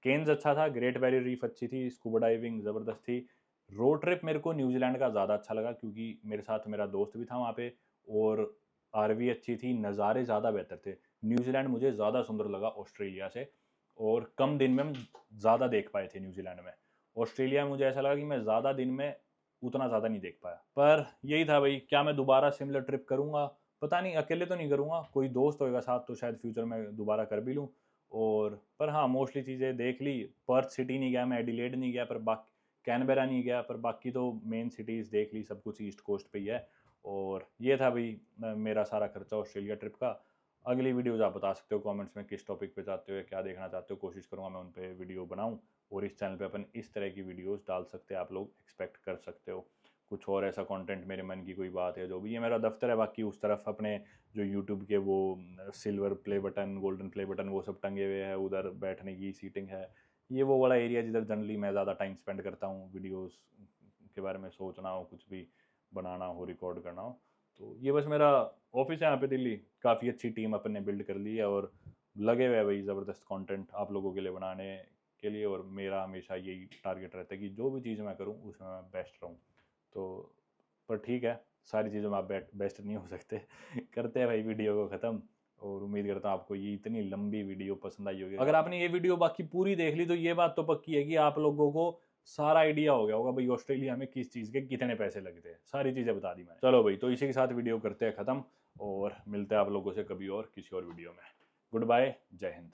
केन्स अच्छा था, ग्रेट बैरियर रीफ अच्छी थी, स्कूबा डाइविंग ज़बरदस्त थी। रोड ट्रिप मेरे को न्यूजीलैंड का ज़्यादा अच्छा लगा, क्योंकि मेरे साथ मेरा दोस्त भी था वहाँ पे, और आरवी अच्छी थी, नज़ारे ज़्यादा बेहतर थे। न्यूजीलैंड मुझे ज़्यादा सुंदर लगा ऑस्ट्रेलिया से, और कम दिन में हम ज़्यादा देख पाए थे न्यूजीलैंड में। ऑस्ट्रेलिया में मुझे ऐसा लगा कि मैं ज़्यादा दिन में उतना ज़्यादा नहीं देख पाया। पर यही था भाई, क्या मैं दोबारा सिमिलर ट्रिप करूँगा, पता नहीं, अकेले तो नहीं करूँगा, कोई दोस्त होएगा साथ तो शायद फ्यूचर में दोबारा कर भी लूँ। और पर हाँ, मोस्टली चीज़ें देख ली। पर्थ सिटी नहीं गया मैं, एडिलेड नहीं गया, पर बाकी कैनबेरा नहीं गया, पर बाकी तो मेन सिटीज़ देख ली, सब कुछ ईस्ट कोस्ट पे ही है। और ये था भाई मेरा सारा खर्चा ऑस्ट्रेलिया ट्रिप का। अगली वीडियोज़ आप बता सकते हो कमेंट्स में किस टॉपिक पे चाहते हो या क्या देखना चाहते हो, कोशिश करूँगा मैं उन पे वीडियो बनाऊँ। और इस चैनल पे अपन इस तरह की वीडियोस डाल सकते हैं, आप लोग एक्सपेक्ट कर सकते हो। कुछ और ऐसा कंटेंट मेरे मन की कोई बात है जो भी, ये मेरा दफ्तर है, बाकी उस तरफ अपने जो यूट्यूब के वो silver play button, golden play button वो सब टंगे हुए हैं, उधर बैठने की सीटिंग है। ये वो वाला एरिया जिधर जनरली मैं ज़्यादा टाइम स्पेंड करता हूँ, वीडियोस के बारे में सोचना हो, कुछ भी बनाना हो, रिकॉर्ड करना हो। तो ये बस मेरा ऑफिस है यहाँ पे दिल्ली। काफ़ी अच्छी टीम अपन ने बिल्ड कर ली है और लगे हुए हैं भाई ज़बरदस्त कंटेंट आप लोगों के लिए बनाने के लिए। और मेरा हमेशा यही टारगेट रहता है कि जो भी चीज़ मैं करूँ उसमें मैं बेस्ट रहूँ। तो पर ठीक है, सारी चीज़ों में आप बेस्ट नहीं हो सकते। करते हैं भाई वीडियो को ख़त्म, और उम्मीद करता हूँ आपको ये इतनी लंबी वीडियो पसंद आई होगी। अगर आपने ये वीडियो बाकी पूरी देख ली तो ये बात तो पक्की है कि आप लोगों को सारा आइडिया हो गया होगा भाई ऑस्ट्रेलिया में किस चीज़ के कितने पैसे लगते हैं। सारी चीज़ें बता दी मैंने। चलो भाई, तो इसी के साथ वीडियो करते हैं ख़त्म, और मिलते हैं आप लोगों से कभी और किसी और वीडियो में। गुड बाय, जय हिंद।